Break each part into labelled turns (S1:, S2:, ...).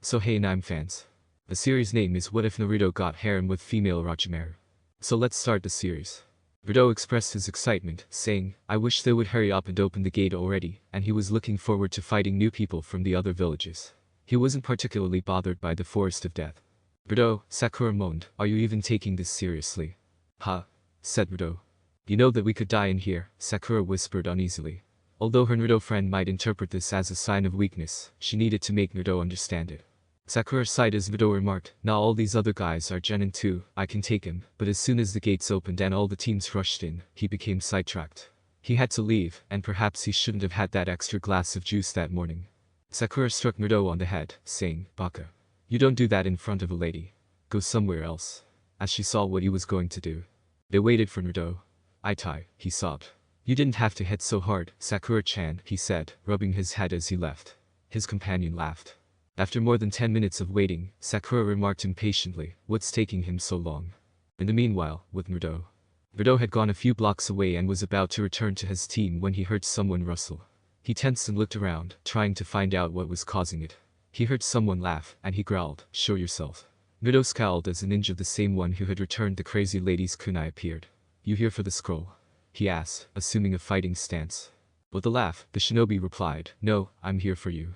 S1: So hey anime fans. The series name is What If Naruto Got Harem with Female Orochimaru. So let's start the series. Naruto expressed his excitement, saying, I wish they would hurry up and open the gate already, and he was looking forward to fighting new people from the other villages. He wasn't particularly bothered by the Forest of Death. Naruto, Sakura moaned, are you even taking this seriously? Huh? Said Naruto. You know that we could die in here, Sakura whispered uneasily. Although her Naruto friend might interpret this as a sign of weakness, she needed to make Naruto understand it. Sakura sighed as Naruto remarked, now all these other guys are genin too, I can take him, but as soon as the gates opened and all the teams rushed in, he became sidetracked. He had to leave, and perhaps he shouldn't have had that extra glass of juice that morning. Sakura struck Naruto on the head, saying, Baka. You don't do that in front of a lady. Go somewhere else. As she saw what he was going to do. They waited for Naruto. Itai, he sobbed. You didn't have to hit so hard, Sakura-chan, he said, rubbing his head as he left. His companion laughed. After more than 10 minutes of waiting, Sakura remarked impatiently, what's taking him so long? In the meanwhile, with Naruto. Naruto had gone a few blocks away and was about to return to his team when he heard someone rustle. He tensed and looked around, trying to find out what was causing it. He heard someone laugh, and he growled, show yourself. Naruto scowled as a ninja, the same one who had returned the crazy lady's kunai, appeared. You here for the scroll? He asked, assuming a fighting stance. With a laugh, the shinobi replied, no, I'm here for you.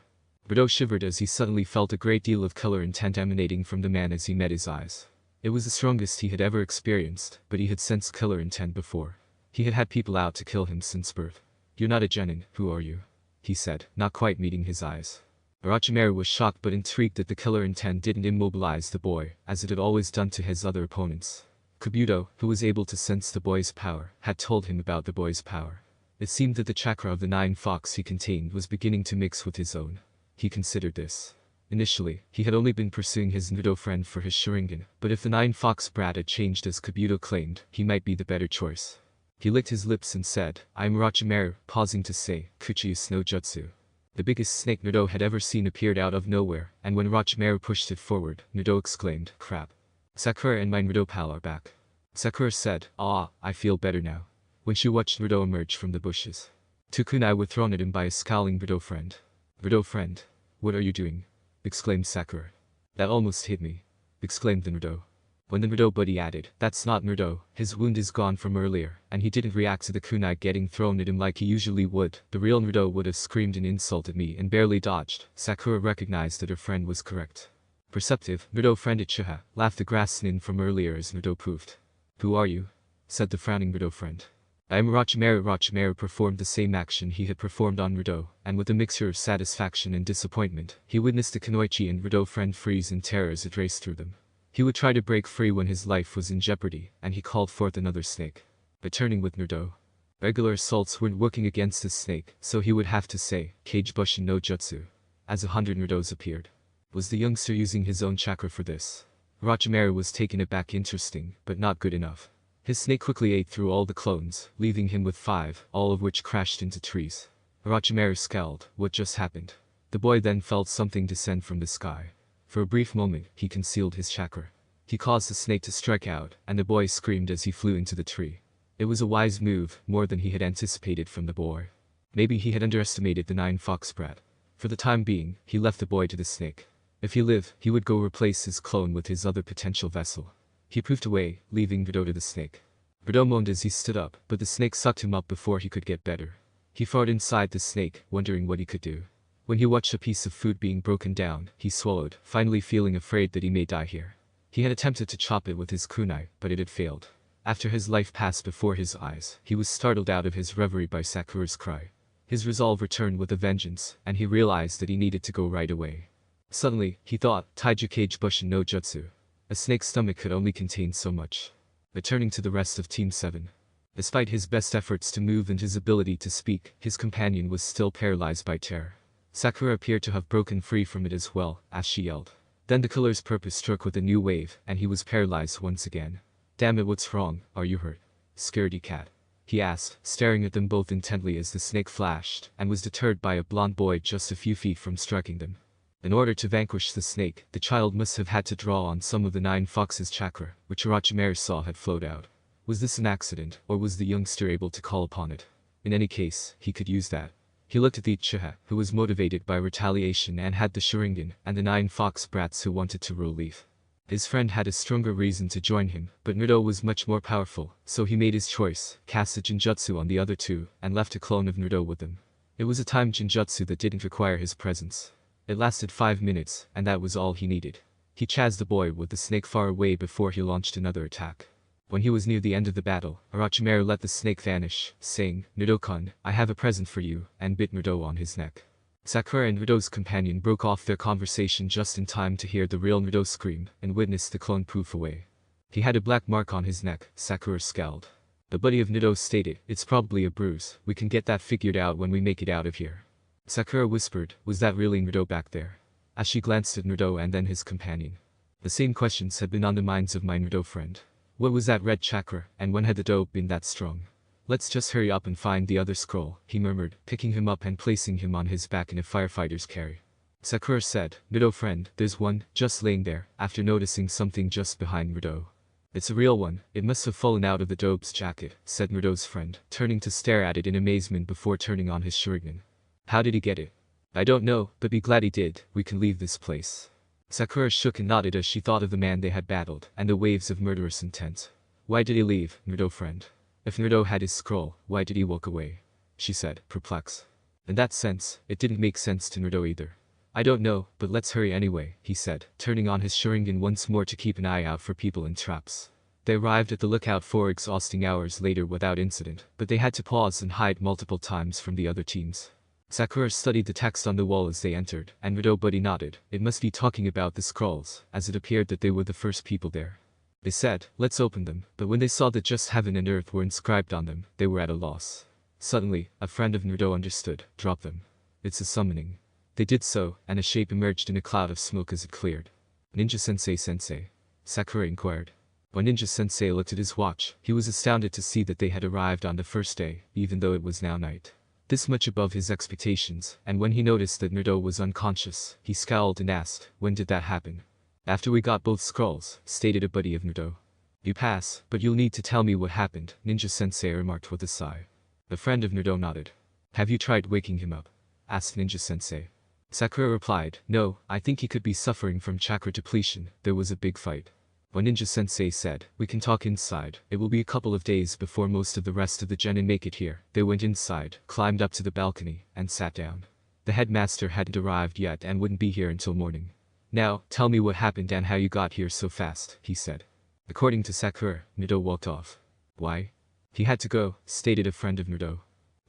S1: Naruto shivered as he suddenly felt a great deal of color intent emanating from the man as he met his eyes. It was the strongest he had ever experienced, but he had sensed color intent before. He had had people out to kill him since birth. You're not a genin, who are you? He said, not quite meeting his eyes. Orochimaru was shocked but intrigued that the killer intent didn't immobilize the boy, as it had always done to his other opponents. Kabuto, who was able to sense the boy's power, had told him about the boy's power. It seemed that the chakra of the 9 fox he contained was beginning to mix with his own. He considered this. Initially, he had only been pursuing his Naruto friend for his Sharingan, but if the 9 fox brat had changed as Kabuto claimed, he might be the better choice. He licked his lips and said, I'm Orochimaru, pausing to say, Kuchius no Jutsu. The biggest snake Naruto had ever seen appeared out of nowhere, and when Orochimaru pushed it forward, Naruto exclaimed, crap. Sakura and my Naruto pal are back. Sakura said, ah, I feel better now. When she watched Naruto emerge from the bushes. 2 kunai were thrown at him by a scowling Naruto friend. Naruto friend. What are you doing? Exclaimed Sakura. That almost hit me. Exclaimed the Naruto. When the Naruto buddy added, that's not Naruto, his wound is gone from earlier, and he didn't react to the kunai getting thrown at him like he usually would, the real Naruto would have screamed an insult at me and barely dodged. Sakura recognized that her friend was correct. Perceptive, Naruto friend Uchiha, laughed the grass nin from earlier as Naruto proved. Who are you? Said the frowning Naruto friend. I am Orochimaru. Orochimaru performed the same action he had performed on Naruto, and with a mixture of satisfaction and disappointment, he witnessed the Kunoichi and Naruto friend freeze in terror as it raced through them. He would try to break free when his life was in jeopardy, and he called forth another snake. But turning with Naruto. Regular assaults weren't working against this snake, so he would have to say, Kage Bushin no Jutsu. As 100 Narutos appeared. Was the youngster using his own chakra for this? Orochimaru was taken aback. Interesting, but not good enough. His snake quickly ate through all the clones, leaving him with 5, all of which crashed into trees. Orochimaru scowled, what just happened? The boy then felt something descend from the sky. For a brief moment, he concealed his chakra. He caused the snake to strike out, and the boy screamed as he flew into the tree. It was a wise move, more than he had anticipated from the boy. Maybe he had underestimated the 9 fox brat. For the time being, he left the boy to the snake. If he lived, he would go replace his clone with his other potential vessel. He poofed away, leaving Naruto to the snake. Naruto moaned as he stood up, but the snake sucked him up before he could get better. He fought inside the snake, wondering what he could do. When he watched a piece of food being broken down, he swallowed, finally feeling afraid that he may die here. He had attempted to chop it with his kunai, but it had failed. After his life passed before his eyes, he was startled out of his reverie by Sakura's cry. His resolve returned with a vengeance, and he realized that he needed to go right away. Suddenly, he thought, Taiju Kage Bushin no Jutsu. A snake's stomach could only contain so much. Returning to the rest of Team 7. Despite his best efforts to move and his ability to speak, his companion was still paralyzed by terror. Sakura appeared to have broken free from it as well, as she yelled. Then the killer's purpose struck with a new wave, and he was paralyzed once again. Damn it, what's wrong? Are you hurt? Scaredy cat. He asked, staring at them both intently as the snake flashed, and was deterred by a blond boy just a few feet from striking them. In order to vanquish the snake, the child must have had to draw on some of the 9 fox's chakra, which Orochimaru saw had flowed out. Was this an accident, or was the youngster able to call upon it? In any case, he could use that. He looked at the Uchiha, who was motivated by retaliation and had the Sharingan, and the 9 fox brats who wanted to rule Leaf. His friend had a stronger reason to join him, but Naruto was much more powerful, so he made his choice, cast a Jinjutsu on the other 2, and left a clone of Naruto with them. It was a timed Jinjutsu that didn't require his presence. It lasted 5 minutes, and that was all he needed. He chased the boy with the snake far away before he launched another attack. When he was near the end of the battle, Orochimaru let the snake vanish, saying, "Naruto-kun, I have a present for you," and bit Naruto on his neck. Sakura and Naruto's companion broke off their conversation just in time to hear the real Naruto scream and witness the clone poof away. He had a black mark on his neck, Sakura scowled. The buddy of Naruto stated, "It's probably a bruise, we can get that figured out when we make it out of here." Sakura whispered, "Was that really Naruto back there?" As she glanced at Naruto and then his companion. The same questions had been on the minds of my Naruto friend. What was that red chakra, and when had the dope been that strong? "Let's just hurry up and find the other scroll," he murmured, picking him up and placing him on his back in a firefighter's carry. Sakura said, "Naruto friend, there's one, just laying there," after noticing something just behind Naruto. "It's a real one, it must have fallen out of the dope's jacket," said Naruto's friend, turning to stare at it in amazement before turning on his Sharingan. "How did he get it?" "I don't know, but be glad he did, we can leave this place." Sakura shook and nodded as she thought of the man they had battled, and the waves of murderous intent. "Why did he leave, Naruto friend? If Naruto had his scroll, why did he walk away?" she said, perplexed. In that sense, it didn't make sense to Naruto either. "I don't know, but let's hurry anyway," he said, turning on his Sharingan once more to keep an eye out for people in traps. They arrived at the lookout 4 exhausting hours later without incident, but they had to pause and hide multiple times from the other teams. Sakura studied the text on the wall as they entered, and Naruto buddy nodded. It must be talking about the scrolls, as it appeared that they were the first people there. They said, "Let's open them," but when they saw that just heaven and earth were inscribed on them, they were at a loss. Suddenly, a friend of Naruto understood. "Drop them. It's a summoning." They did so, and a shape emerged in a cloud of smoke as it cleared. "Ninja sensei," Sakura inquired. When Ninja Sensei looked at his watch, he was astounded to see that they had arrived on the first day, even though it was now night. This much above his expectations, and when he noticed that Naruto was unconscious, he scowled and asked, "When did that happen?" "After we got both scrolls," stated a buddy of Naruto. "You pass, but you'll need to tell me what happened," Ninja Sensei remarked with a sigh. The friend of Naruto nodded. "Have you tried waking him up?" asked Ninja Sensei. Sakura replied, "No, I think he could be suffering from chakra depletion, there was a big fight." When Ninja Sensei said, "We can talk inside, it will be a couple of days before most of the rest of the genin make it here," they went inside, climbed up to the balcony, and sat down. The headmaster hadn't arrived yet and wouldn't be here until morning. "Now, tell me what happened and how you got here so fast," he said. According to Sakura, Naruto walked off. "Why?" "He had to go," stated a friend of Naruto.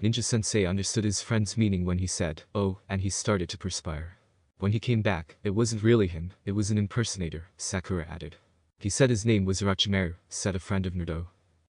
S1: Ninja Sensei understood his friend's meaning when he said, "Oh," and he started to perspire. When he came back, it wasn't really him, it was an impersonator, Sakura added. "He said his name was Orochimaru," said a friend of Naruto.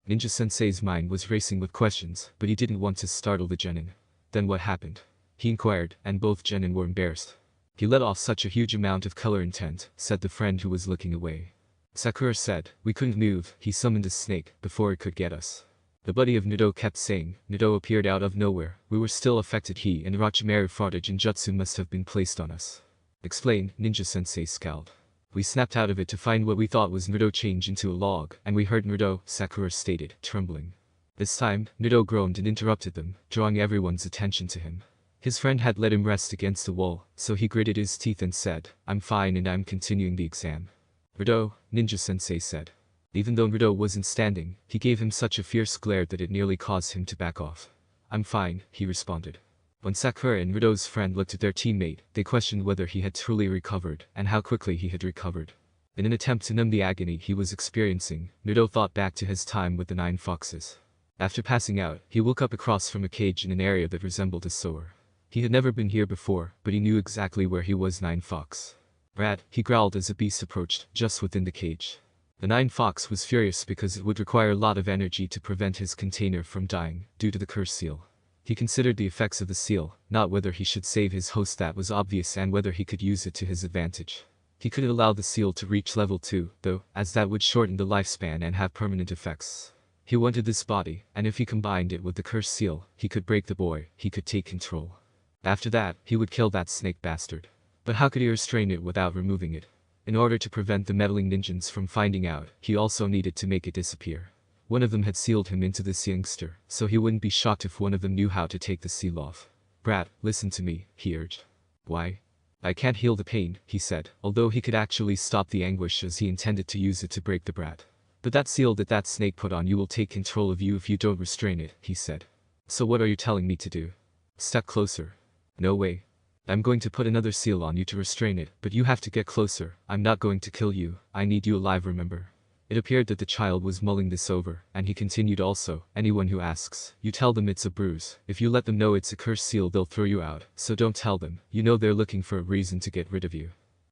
S1: Ninja Sensei's mind was racing with questions, but he didn't want to startle the genin. "Then what happened?" he inquired, and both genin were embarrassed. "He let off such a huge amount of color intent," said the friend who was looking away. Sakura said, "We couldn't move, he summoned a snake, before it could get us." The buddy of Naruto kept saying, "Naruto appeared out of nowhere, we were still affected, he and Orochimaru fought, a Jinjutsu must have been placed on us." "Explain," Ninja Sensei scowled. "We snapped out of it to find what we thought was Naruto change into a log, and we heard Naruto," Sakura stated, trembling. This time, Naruto groaned and interrupted them, drawing everyone's attention to him. His friend had let him rest against the wall, so he gritted his teeth and said, "I'm fine and I'm continuing the exam." "Naruto," Ninja Sensei said. Even though Naruto wasn't standing, he gave him such a fierce glare that it nearly caused him to back off. "I'm fine," he responded. When Sakura and Naruto's friend looked at their teammate, they questioned whether he had truly recovered, and how quickly he had recovered. In an attempt to numb the agony he was experiencing, Naruto thought back to his time with the 9 foxes. After passing out, he woke up across from a cage in an area that resembled a sewer. He had never been here before, but he knew exactly where he was. 9 fox. "Rat," he growled as a beast approached, just within the cage. The 9 fox was furious because it would require a lot of energy to prevent his container from dying, due to the curse seal. He considered the effects of the seal, not whether he should save his host, that was obvious, and whether he could use it to his advantage. He couldn't allow the seal to reach level 2, though, as that would shorten the lifespan and have permanent effects. He wanted this body, and if he combined it with the cursed seal, he could break the boy, he could take control. After that, he would kill that snake bastard. But how could he restrain it without removing it? In order to prevent the meddling ninjas from finding out, he also needed to make it disappear. One of them had sealed him into this youngster, so he wouldn't be shocked if one of them knew how to take the seal off. Brat, listen to me, he urged. Why? I can't heal the pain, he said, although he could actually stop the anguish as he intended to use it to break the brat. But that seal that snake put on you will take control of you if you don't restrain it, he said. So what are you telling me to do? Step closer. No way. I'm going to put another seal on you to restrain it, but you have to get closer. I'm not going to kill you. I need you alive, remember? It appeared that the child was mulling this over, and he continued also, anyone who asks, you tell them it's a bruise. If you let them know it's a cursed seal they'll throw you out, so don't tell them. You know they're looking for a reason to get rid of you.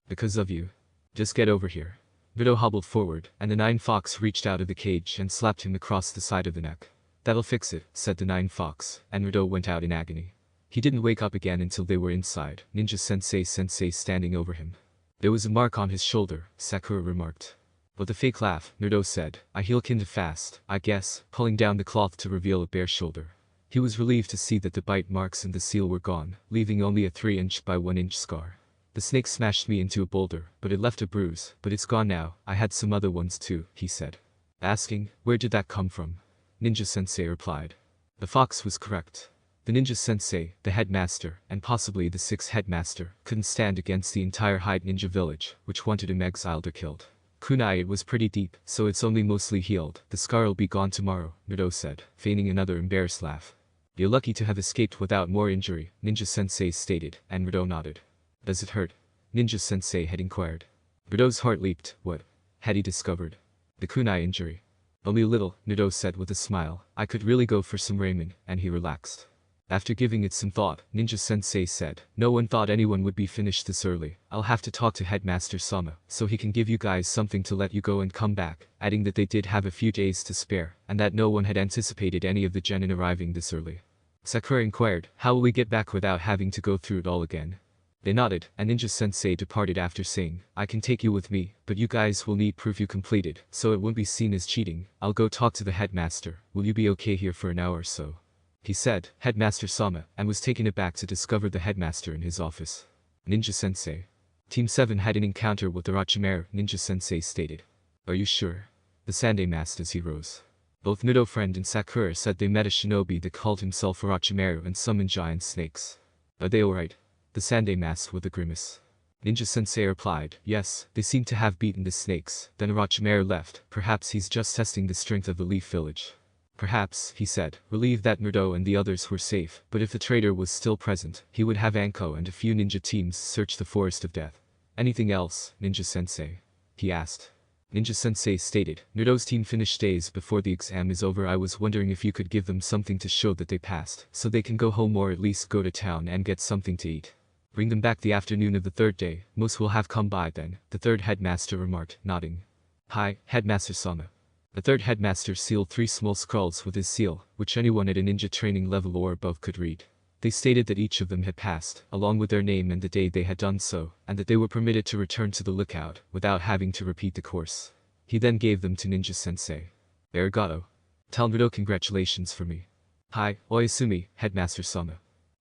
S1: Because of you. Just get over here. Naruto hobbled forward, and the Nine Fox reached out of the cage and slapped him across the side of the neck. That'll fix it, said the Nine Fox, and Naruto went out in agony. He didn't wake up again until they were inside, Ninja Sensei standing over him. There was a mark on his shoulder, Sakura remarked. With a fake laugh, Naruto said, I heal kinda fast, I guess, pulling down the cloth to reveal a bare shoulder. He was relieved to see that the bite marks and the seal were gone, leaving only a 3-inch by 1-inch scar. The snake smashed me into a boulder, but it left a bruise, but it's gone now. I had some other ones too, he said. Asking, where did that come from? Ninja Sensei replied. The fox was correct. The Ninja Sensei, the headmaster, and possibly the 6th headmaster, couldn't stand against the entire Hyde Ninja village, which wanted him exiled or killed. Kunai, it was pretty deep, so it's only mostly healed. The scar'll be gone tomorrow, Naruto said, feigning another embarrassed laugh. You're lucky to have escaped without more injury, Ninja Sensei stated, and Naruto nodded. Does it hurt? Ninja Sensei had inquired. Naruto's heart leaped. What had he discovered? The kunai injury. Only a little, Naruto said with a smile. I could really go for some ramen, and he relaxed. After giving it some thought, Ninja Sensei said, no one thought anyone would be finished this early. I'll have to talk to Headmaster Sama, so he can give you guys something to let you go and come back, adding that they did have a few days to spare, and that no one had anticipated any of the genin arriving this early. Sakura inquired, how will we get back without having to go through it all again? They nodded, and Ninja Sensei departed after saying, I can take you with me, but you guys will need proof you completed, so it won't be seen as cheating. I'll go talk to the headmaster. Will you be okay here for an hour or so? He said, Headmaster Sama, and was taken aback to discover the headmaster in his office. Ninja Sensei. Team 7 had an encounter with Orochimaru, Ninja Sensei stated. Are you sure? The Sandaime asked as he rose. Both Naruto friend and Sakura said they met a shinobi that called himself Orochimaru and summoned giant snakes. Are they alright? The Sandaime asked with a grimace. Ninja Sensei replied, yes, they seem to have beaten the snakes. Then Orochimaru left. Perhaps he's just testing the strength of the Leaf Village. Perhaps, he said, relieved that Naruto and the others were safe, but if the traitor was still present, he would have Anko and a few ninja teams search the Forest of Death. Anything else, Ninja Sensei? He asked. Ninja Sensei stated, Naruto's team finished days before the exam is over. I was wondering if you could give them something to show that they passed, so they can go home or at least go to town and get something to eat. Bring them back the afternoon of the 3rd day. Most will have come by then, the 3rd headmaster remarked, nodding. Hi, Headmaster Sama. The 3rd headmaster sealed 3 small scrolls with his seal, which anyone at a ninja training level or above could read. They stated that each of them had passed, along with their name and the day they had done so, and that they were permitted to return to the lookout, without having to repeat the course. He then gave them to Ninja Sensei. Arigato. Tell Naruto congratulations for me. Hi, Oyasumi, Headmaster Sama.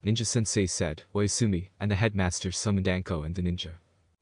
S1: Ninja Sensei said, Oyasumi, and the headmaster summoned Anko and the ninja.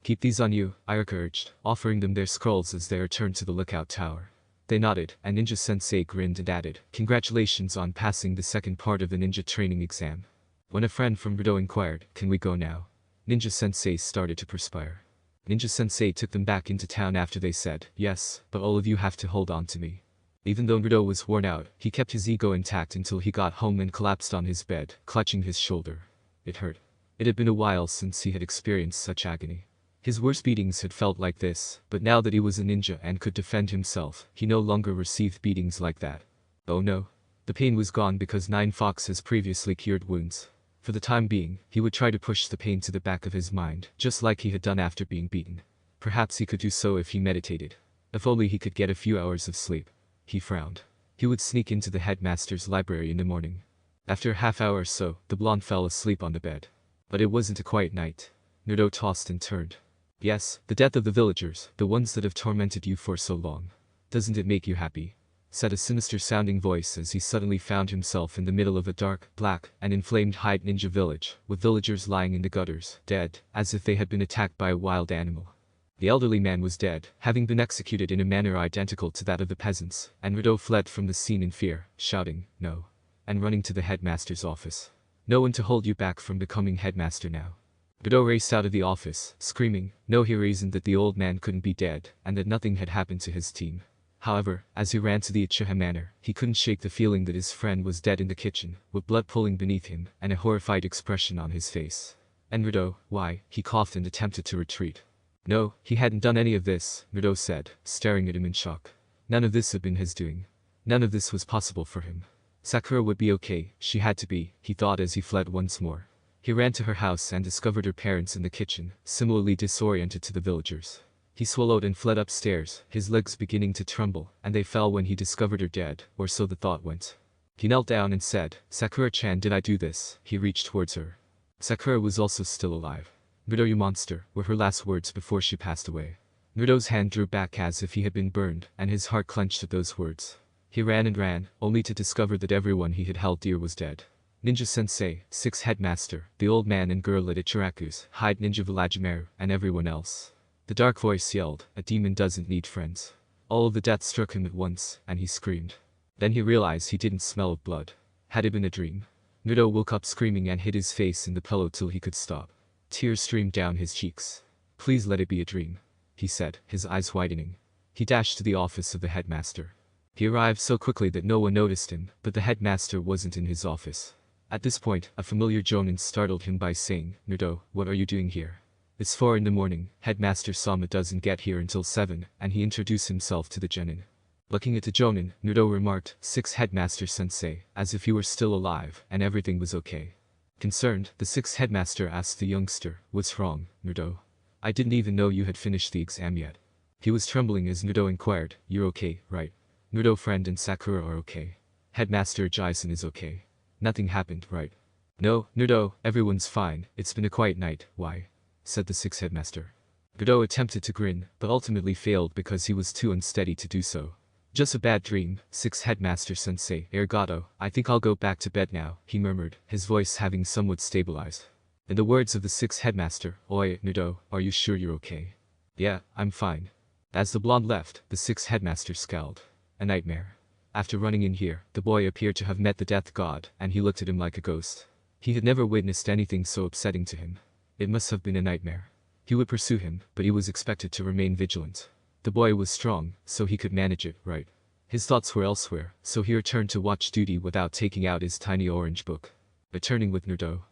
S1: Keep these on you, Ayaka urged, offering them their scrolls as they returned to the lookout tower. They nodded, and Ninja Sensei grinned and added, congratulations on passing the 2nd part of the ninja training exam. When a friend from Naruto inquired, can we go now? Ninja Sensei started to perspire. Ninja Sensei took them back into town after they said, yes, but all of you have to hold on to me. Even though Naruto was worn out, he kept his ego intact until he got home and collapsed on his bed, clutching his shoulder. It hurt. It had been a while since he had experienced such agony. His worst beatings had felt like this, but now that he was a ninja and could defend himself, he no longer received beatings like that. Oh no. The pain was gone because Nine Fox has previously cured wounds. For the time being, he would try to push the pain to the back of his mind, just like he had done after being beaten. Perhaps he could do so if he meditated. If only he could get a few hours of sleep. He frowned. He would sneak into the headmaster's library in the morning. After a half hour or so, the blonde fell asleep on the bed. But it wasn't a quiet night. Naruto tossed and turned. Yes, the death of the villagers, the ones that have tormented you for so long. Doesn't it make you happy? Said a sinister-sounding voice as he suddenly found himself in the middle of a dark, black, and inflamed Hyde ninja village, with villagers lying in the gutters, dead, as if they had been attacked by a wild animal. The elderly man was dead, having been executed in a manner identical to that of the peasants, and Naruto fled from the scene in fear, shouting, no, and running to the headmaster's office. No one to hold you back from becoming headmaster now. Godot raced out of the office, screaming. No, he reasoned that the old man couldn't be dead, and that nothing had happened to his team. However, as he ran to the Uchiha manor, he couldn't shake the feeling that his friend was dead in the kitchen, with blood pooling beneath him, and a horrified expression on his face. And Naruto, why? He coughed and attempted to retreat. No, he hadn't done any of this, Naruto said, staring at him in shock. None of this had been his doing. None of this was possible for him. Sakura would be okay, she had to be, he thought as he fled once more. He ran to her house and discovered her parents in the kitchen, similarly disoriented to the villagers. He swallowed and fled upstairs, his legs beginning to tremble, and they fell when he discovered her dead, or so the thought went. He knelt down and said, Sakura-chan, did I do this? He reached towards her. Sakura was also still alive. Naruto, you monster, were her last words before she passed away. Naruto's hand drew back as if he had been burned, and his heart clenched at those words. He ran and ran, only to discover that everyone he had held dear was dead. Ninja-sensei, 6th headmaster, the old man and girl at Ichiraku's, Hide Ninja Orochimaru, and everyone else. The dark voice yelled, a demon doesn't need friends. All of the death struck him at once, and he screamed. Then he realized he didn't smell of blood. Had it been a dream? Naruto woke up screaming and hid his face in the pillow till he could stop. Tears streamed down his cheeks. Please let it be a dream, he said, his eyes widening. He dashed to the office of the headmaster. He arrived so quickly that no one noticed him, but the headmaster wasn't in his office. At this point, a familiar jonin startled him by saying, Naruto, what are you doing here? It's 4 in the morning, Headmaster Sama doesn't get here until 7, and he introduced himself to the genin. Looking at the jonin, Naruto remarked, 6th headmaster sensei, as if he were still alive, and everything was okay. Concerned, the 6th headmaster asked the youngster, what's wrong, Naruto? I didn't even know you had finished the exam yet. He was trembling as Naruto inquired, you're okay, right? Naruto friend and Sakura are okay. Headmaster Jason is okay. Nothing happened, right? No, Naruto, everyone's fine, it's been a quiet night, why? Said the 6th headmaster. Godot attempted to grin, but ultimately failed because he was too unsteady to do so. Just a bad dream, 6th headmaster sensei, Arigato, I think I'll go back to bed now, he murmured, his voice having somewhat stabilized. In the words of the 6th headmaster, Oi, Naruto, are you sure you're okay? Yeah, I'm fine. As the blonde left, the 6th headmaster scowled. A nightmare. After running in here, the boy appeared to have met the death god, and he looked at him like a ghost. He had never witnessed anything so upsetting to him. It must have been a nightmare. He would pursue him, but he was expected to remain vigilant. The boy was strong, so he could manage it, right? His thoughts were elsewhere, so he returned to watch duty without taking out his tiny orange book. Returning with Naruto.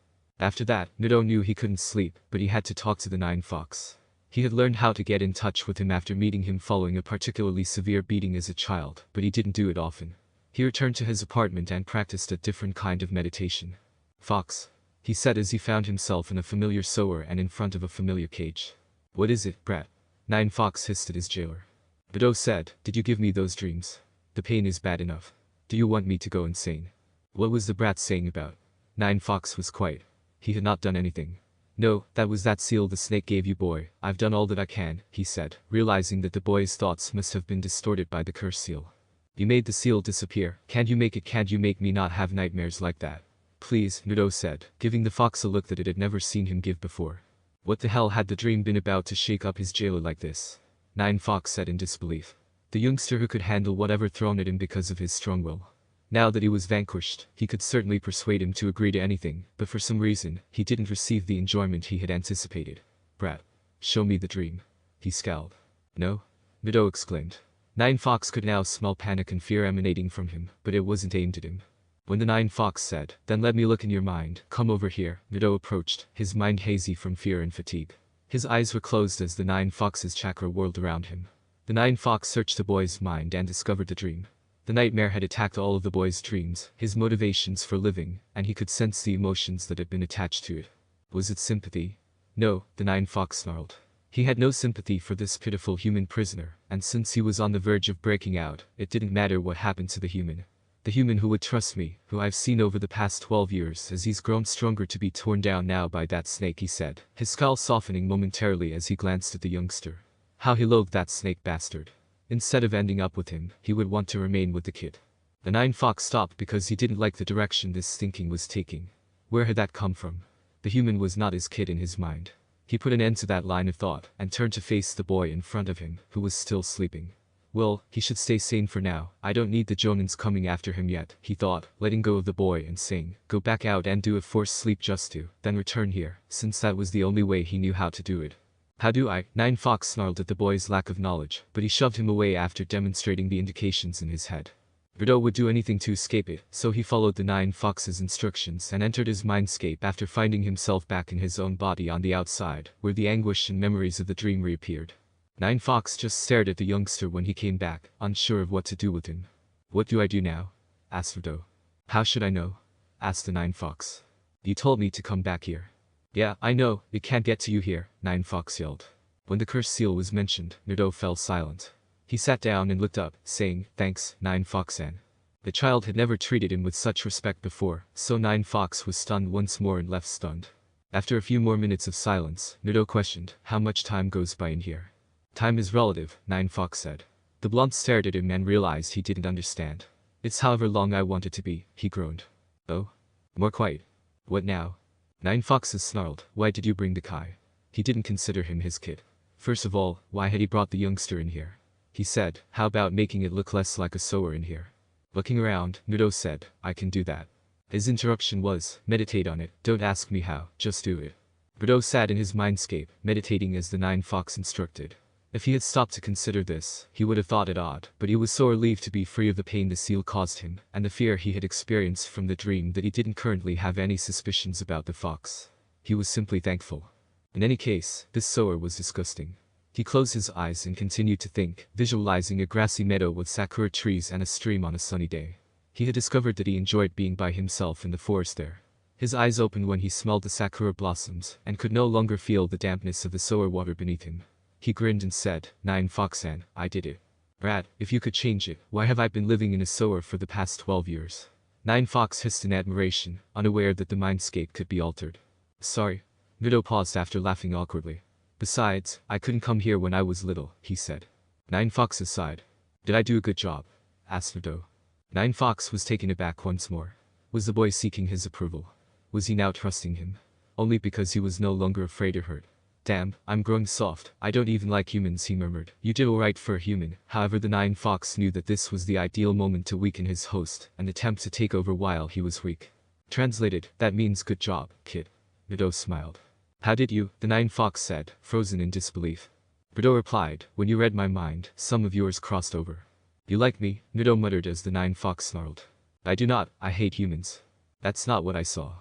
S1: After that, Naruto knew he couldn't sleep, but he had to talk to the 9 Fox. He had learned how to get in touch with him after meeting him following a particularly severe beating as a child, but he didn't do it often. He returned to his apartment and practiced a different kind of meditation. Fox, he said as he found himself in a familiar sewer and in front of a familiar cage. What is it, brat? 9 Fox hissed at his jailer. Godot said, did you give me those dreams? The pain is bad enough. Do you want me to go insane? What was the brat saying about? 9 Fox was quiet. He had not done anything. No, that was that seal the snake gave you, boy. I've done all that I can, he said, realizing that the boy's thoughts must have been distorted by the cursed seal. You made the seal disappear. Can't you make me not have nightmares like that? Please, Naruto said, giving the fox a look that it had never seen him give before. What the hell had the dream been about to shake up his jailer like this? 9 Fox said in disbelief. The youngster who could handle whatever thrown at him because of his strong will. Now that he was vanquished, he could certainly persuade him to agree to anything, but for some reason, he didn't receive the enjoyment he had anticipated. Brat. Show me the dream. He scowled. No? Naruto exclaimed. 9 Fox could now smell panic and fear emanating from him, but it wasn't aimed at him. When the 9 Fox said, then let me look in your mind, come over here, Naruto approached, his mind hazy from fear and fatigue. His eyes were closed as the 9 Fox's chakra whirled around him. The 9 Fox searched the boy's mind and discovered the dream. The nightmare had attacked all of the boy's dreams, his motivations for living, and he could sense the emotions that had been attached to it. Was it sympathy? No, the 9 Fox snarled. He had no sympathy for this pitiful human prisoner, and since he was on the verge of breaking out, it didn't matter what happened to the human. The human who would trust me, who I've seen over the past 12 years as he's grown stronger to be torn down now by that snake, he said, his scowl softening momentarily as he glanced at the youngster. How he loathed that snake bastard. Instead of ending up with him, he would want to remain with the kid. The 9 Fox stopped because he didn't like the direction this thinking was taking. Where had that come from? The human was not his kid in his mind. He put an end to that line of thought and turned to face the boy in front of him, who was still sleeping. Well, he should stay sane for now. I don't need the Jonins coming after him yet, he thought, letting go of the boy and saying, go back out and do a forced sleep just to, then return here, since that was the only way he knew how to do it. How do I? Nine Fox snarled at the boy's lack of knowledge, but he shoved him away after demonstrating the indications in his head. Rideau would do anything to escape it, so he followed the Nine Fox's instructions and entered his mindscape after finding himself back in his own body on the outside, where the anguish and memories of the dream reappeared. Nine Fox just stared at the youngster when he came back, unsure of what to do with him. What do I do now? Asked Rideau. How should I know? Asked the Nine Fox. You told me to come back here. Yeah, I know, it can't get to you here, Nine Fox yelled. When the cursed seal was mentioned, Rideau fell silent. He sat down and looked up, saying, thanks, Nine Fox-san. The child had never treated him with such respect before, so Nine Fox was stunned once more and left stunned. After a few more minutes of silence, Rideau questioned, how much time goes by in here? Time is relative, Nine Fox said. The blonde stared at him and realized he didn't understand. It's however long I want it to be, he groaned. Oh? More quiet. What now? Nine Foxes snarled, why did you bring the Kai? He didn't consider him his kid. First of all, why had he brought the youngster in here? He said, how about making it look less like a sewer in here? Looking around, Rideau said, I can do that. His interruption was, meditate on it, don't ask me how, just do it. Rideau sat in his mindscape, meditating as the Nine Fox instructed. If he had stopped to consider this, he would have thought it odd, but he was so relieved to be free of the pain the seal caused him, and the fear he had experienced from the dream that he didn't currently have any suspicions about the fox. He was simply thankful. In any case, this sewer was disgusting. He closed his eyes and continued to think, visualizing a grassy meadow with sakura trees and a stream on a sunny day. He had discovered that he enjoyed being by himself in the forest there. His eyes opened when he smelled the sakura blossoms, and could no longer feel the dampness of the sewer water beneath him. He grinned and said, Nine Fox-san, I did it. Brad, if you could change it, why have I been living in a sewer for the past 12 years? Nine Fox hissed in admiration, unaware that the mindscape could be altered. Sorry. Rideau paused after laughing awkwardly. Besides, I couldn't come here when I was little, he said. Nine Foxes sighed. Did I do a good job? Asked Rideau. Nine Fox was taken aback once more. Was the boy seeking his approval? Was he now trusting him? Only because he was no longer afraid or hurt. Damn, I'm growing soft, I don't even like humans, he murmured. You did alright for a human. However, the Nine Fox knew that this was the ideal moment to weaken his host and attempt to take over while he was weak. Translated, that means good job, kid. Rideau smiled. How did you? The Nine Fox said, frozen in disbelief. Rideau replied, when you read my mind, some of yours crossed over. You like me? Rideau muttered as the Nine Fox snarled. I do not, I hate humans. That's not what I saw.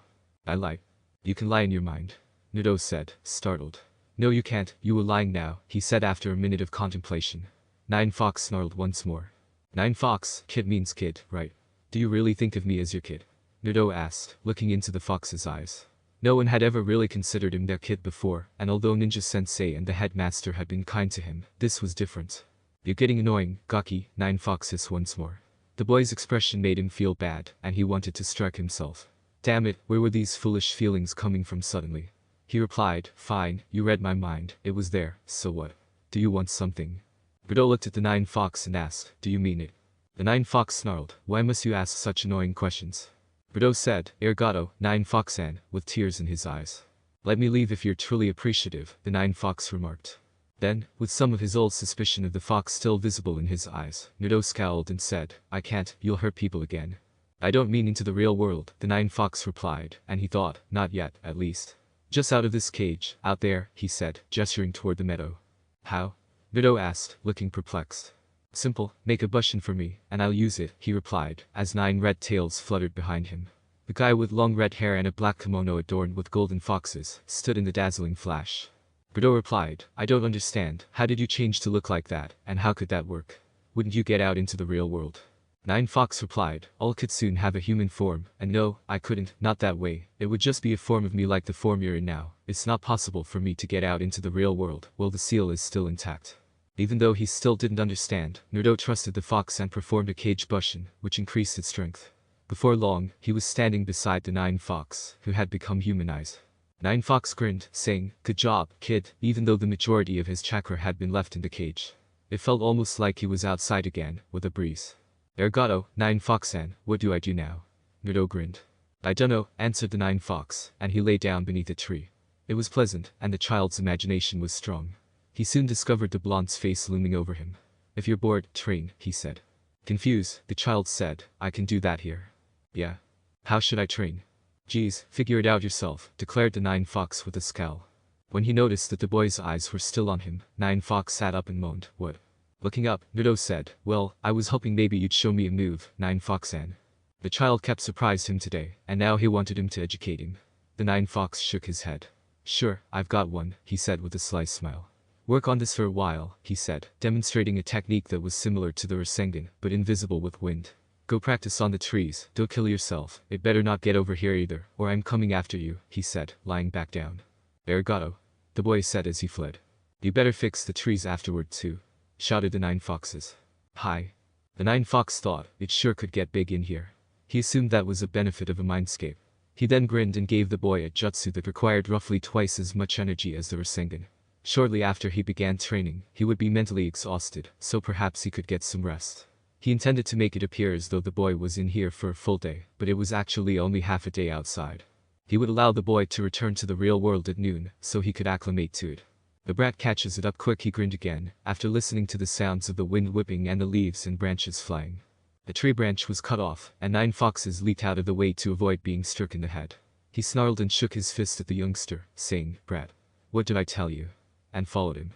S1: I lie. You can lie in your mind. Rideau said, startled. No you can't, you were lying now, he said after a minute of contemplation. Nine Fox snarled once more. Nine Fox, kid means kid, right? Do you really think of me as your kid? Rideau asked, looking into the fox's eyes. No one had ever really considered him their kid before, and although Ninja Sensei and the headmaster had been kind to him, this was different. You're getting annoying, Gaki, Nine Fox hissed once more. The boy's expression made him feel bad, and he wanted to strike himself. Damn it, where were these foolish feelings coming from suddenly? He replied, fine, you read my mind, it was there, so what? Do you want something? Rideau looked at the Nine Fox and asked, do you mean it? The Nine Fox snarled, why must you ask such annoying questions? Rideau said, Arigato, Nine Fox-san, with tears in his eyes. Let me leave if you're truly appreciative, the Nine Fox remarked. Then, with some of his old suspicion of the fox still visible in his eyes, Rideau scowled and said, I can't, you'll hurt people again. I don't mean into the real world, the Nine Fox replied, and he thought, not yet, at least. Just out of this cage, out there, he said, gesturing toward the meadow. How? Rideau asked, looking perplexed. Simple, make a button for me, and I'll use it, he replied, as 9 red tails fluttered behind him. The guy with long red hair and a black kimono adorned with golden foxes stood in the dazzling flash. Rideau replied, I don't understand, how did you change to look like that, and how could that work? Wouldn't you get out into the real world? Nine Fox replied, all could soon have a human form, and no, I couldn't, not that way, it would just be a form of me like the form you're in now. It's not possible for me to get out into the real world while the seal is still intact. Even though he still didn't understand, Rideau trusted the fox and performed a cage button, which increased its strength. Before long, he was standing beside the Nine Fox, who had become humanized. Nine Fox grinned, saying, good job, kid, even though the majority of his chakra had been left in the cage. It felt almost like he was outside again, with a breeze. Arigato, Nine Fox-san, what do I do now? Rideau grinned. I dunno, answered the Nine Fox, and he lay down beneath a tree. It was pleasant, and the child's imagination was strong. He soon discovered the blonde's face looming over him. If you're bored, train, he said. Confused, the child said, I can do that here. Yeah. How should I train? Geez, figure it out yourself, declared the Nine Fox with a scowl. When he noticed that the boy's eyes were still on him, Nine Fox sat up and moaned, what? Looking up, Naruto said, well, I was hoping maybe you'd show me a move, Nine Fox-san. The child kept surprised him today, and now he wanted him to educate him. The Nine Fox shook his head. Sure, I've got one, he said with a sly smile. Work on this for a while, he said, demonstrating a technique that was similar to the Rasengan, but invisible with wind. Go practice on the trees, don't kill yourself, it better not get over here either, or I'm coming after you, he said, lying back down. Arigato, the boy said as he fled. You better fix the trees afterward too, shouted the Nine Foxes. Hi. The Nine Fox thought, it sure could get big in here. He assumed that was a benefit of a mindscape. He then grinned and gave the boy a jutsu that required roughly twice as much energy as the Rasengan. Shortly after he began training, he would be mentally exhausted, so perhaps he could get some rest. He intended to make it appear as though the boy was in here for a full day, but it was actually only half a day outside. He would allow the boy to return to the real world at noon, so he could acclimate to it. The brat catches it up quick, he grinned again, after listening to the sounds of the wind whipping and the leaves and branches flying. The tree branch was cut off, and Nine Foxes leaped out of the way to avoid being struck in the head. He snarled and shook his fist at the youngster, saying, Brat, what did I tell you? And followed him.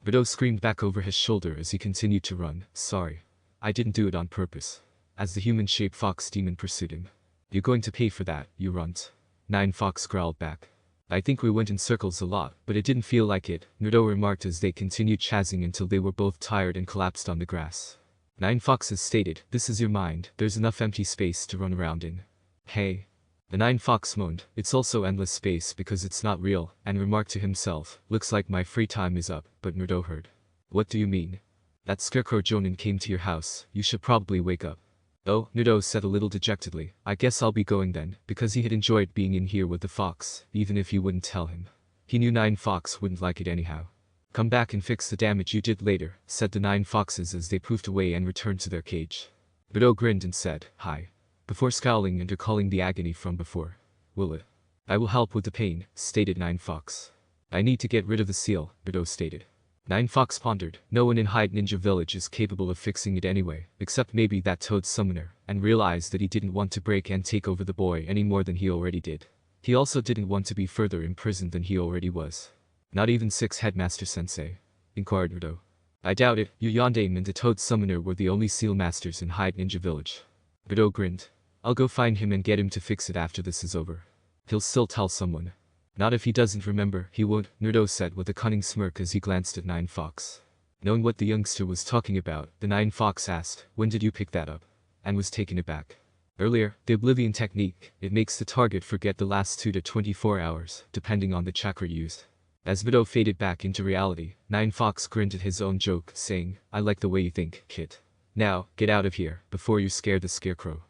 S1: Budo screamed back over his shoulder as he continued to run, sorry. I didn't do it on purpose. As the human-shaped fox demon pursued him. You're going to pay for that, you runt. Nine Fox growled back. I think we went in circles a lot, but it didn't feel like it, Naruto remarked as they continued chasing until they were both tired and collapsed on the grass. Nine Foxes stated, this is your mind, there's enough empty space to run around in. Hey. The Nine Fox moaned, it's also endless space because it's not real, and remarked to himself, looks like my free time is up, but Naruto heard. What do you mean? That scarecrow Jonin came to your house, you should probably wake up. Oh, Naruto said a little dejectedly, I guess I'll be going then, because he had enjoyed being in here with the fox, even if you wouldn't tell him. He knew Nine Fox wouldn't like it anyhow. Come back and fix the damage you did later, said the Nine Foxes as they poofed away and returned to their cage. Naruto grinned and said, hi. Before scowling and recalling the agony from before. Will it? I will help with the pain, stated Nine Fox. I need to get rid of the seal, Naruto stated. Nine Fox pondered, no one in Hyde Ninja Village is capable of fixing it anyway, except maybe that Toad Summoner, and realized that he didn't want to break and take over the boy any more than he already did. He also didn't want to be further imprisoned than he already was. Not even 6 Headmaster Sensei? Inquired Naruto. I doubt it, Yu Yondaime and the Toad Summoner were the only seal masters in Hyde Ninja Village. Naruto grinned. I'll go find him and get him to fix it after this is over. He'll still tell someone. Not if he doesn't remember, he would, Naruto said with a cunning smirk as he glanced at Nine Fox. Knowing what the youngster was talking about, the Nine Fox asked, when did you pick that up? And was taken aback. Earlier, the Oblivion technique, it makes the target forget the last 2 to 24 hours, depending on the chakra used. As Naruto faded back into reality, Nine Fox grinned at his own joke, saying, I like the way you think, kid. Now, get out of here, before you scare the scarecrow.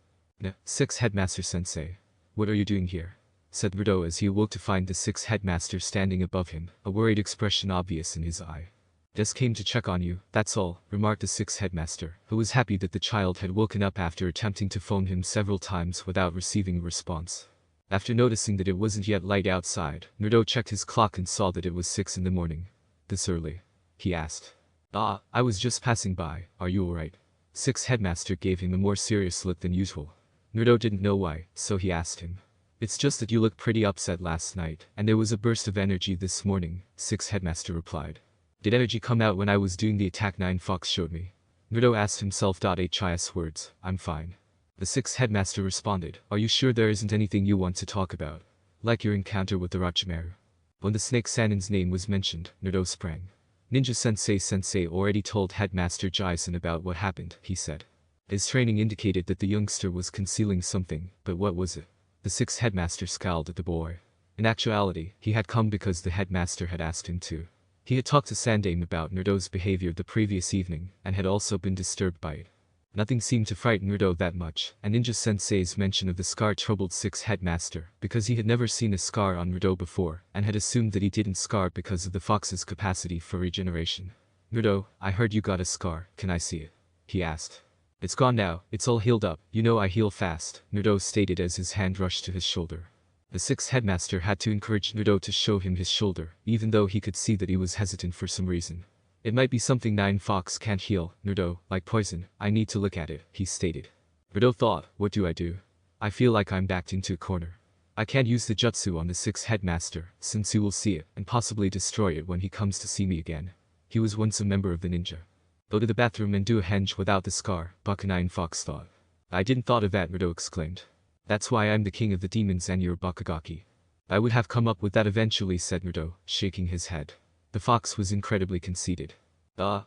S1: 6 Headmaster Sensei. What are you doing here? Said Naruto as he awoke to find the 6th headmaster standing above him, a worried expression obvious in his eye. Just came to check on you, that's all, remarked the 6th headmaster, who was happy that the child had woken up after attempting to phone him several times without receiving a response. After noticing that it wasn't yet light outside, Naruto checked his clock and saw that it was 6 in the morning. This early? He asked. Ah, I was just passing by, are you alright? 6th headmaster gave him a more serious look than usual. Naruto didn't know why, so he asked him. It's just that you looked pretty upset last night, and there was a burst of energy this morning, 6th headmaster replied. Did energy come out when I was doing the attack Nine Fox showed me? Naruto asked himself. His words, I'm fine. The 6th headmaster responded, are you sure there isn't anything you want to talk about? Like your encounter with the Orochimaru. When the Snake Sanin's name was mentioned, Naruto sprang. Ninja Sensei already told Headmaster Jaisen about what happened, he said. His training indicated that the youngster was concealing something, but what was it? The 6th headmaster scowled at the boy. In actuality, he had come because the headmaster had asked him to. He had talked to Sandaime about Naruto's behavior the previous evening, and had also been disturbed by it. Nothing seemed to frighten Naruto that much, and Ninja Sensei's mention of the scar troubled 6th headmaster, because he had never seen a scar on Naruto before, and had assumed that he didn't scar because of the fox's capacity for regeneration. Naruto, I heard you got a scar, can I see it? He asked. It's gone now, it's all healed up, you know I heal fast, Naruto stated as his hand rushed to his shoulder. The 6th headmaster had to encourage Naruto to show him his shoulder, even though he could see that he was hesitant for some reason. It might be something Nine Fox can't heal, Naruto, like poison. I need to look at it, he stated. Naruto thought, what do? I feel like I'm backed into a corner. I can't use the jutsu on the sixth headmaster, since he will see it and possibly destroy it when he comes to see me again. He was once a member of the ninja. Go to the bathroom and do a henge without the scar, Nine Fox thought. I didn't thought of that, Naruto exclaimed. That's why I'm the king of the demons and you're Bakugaki. I would have come up with that eventually, said Naruto, shaking his head. The fox was incredibly conceited. I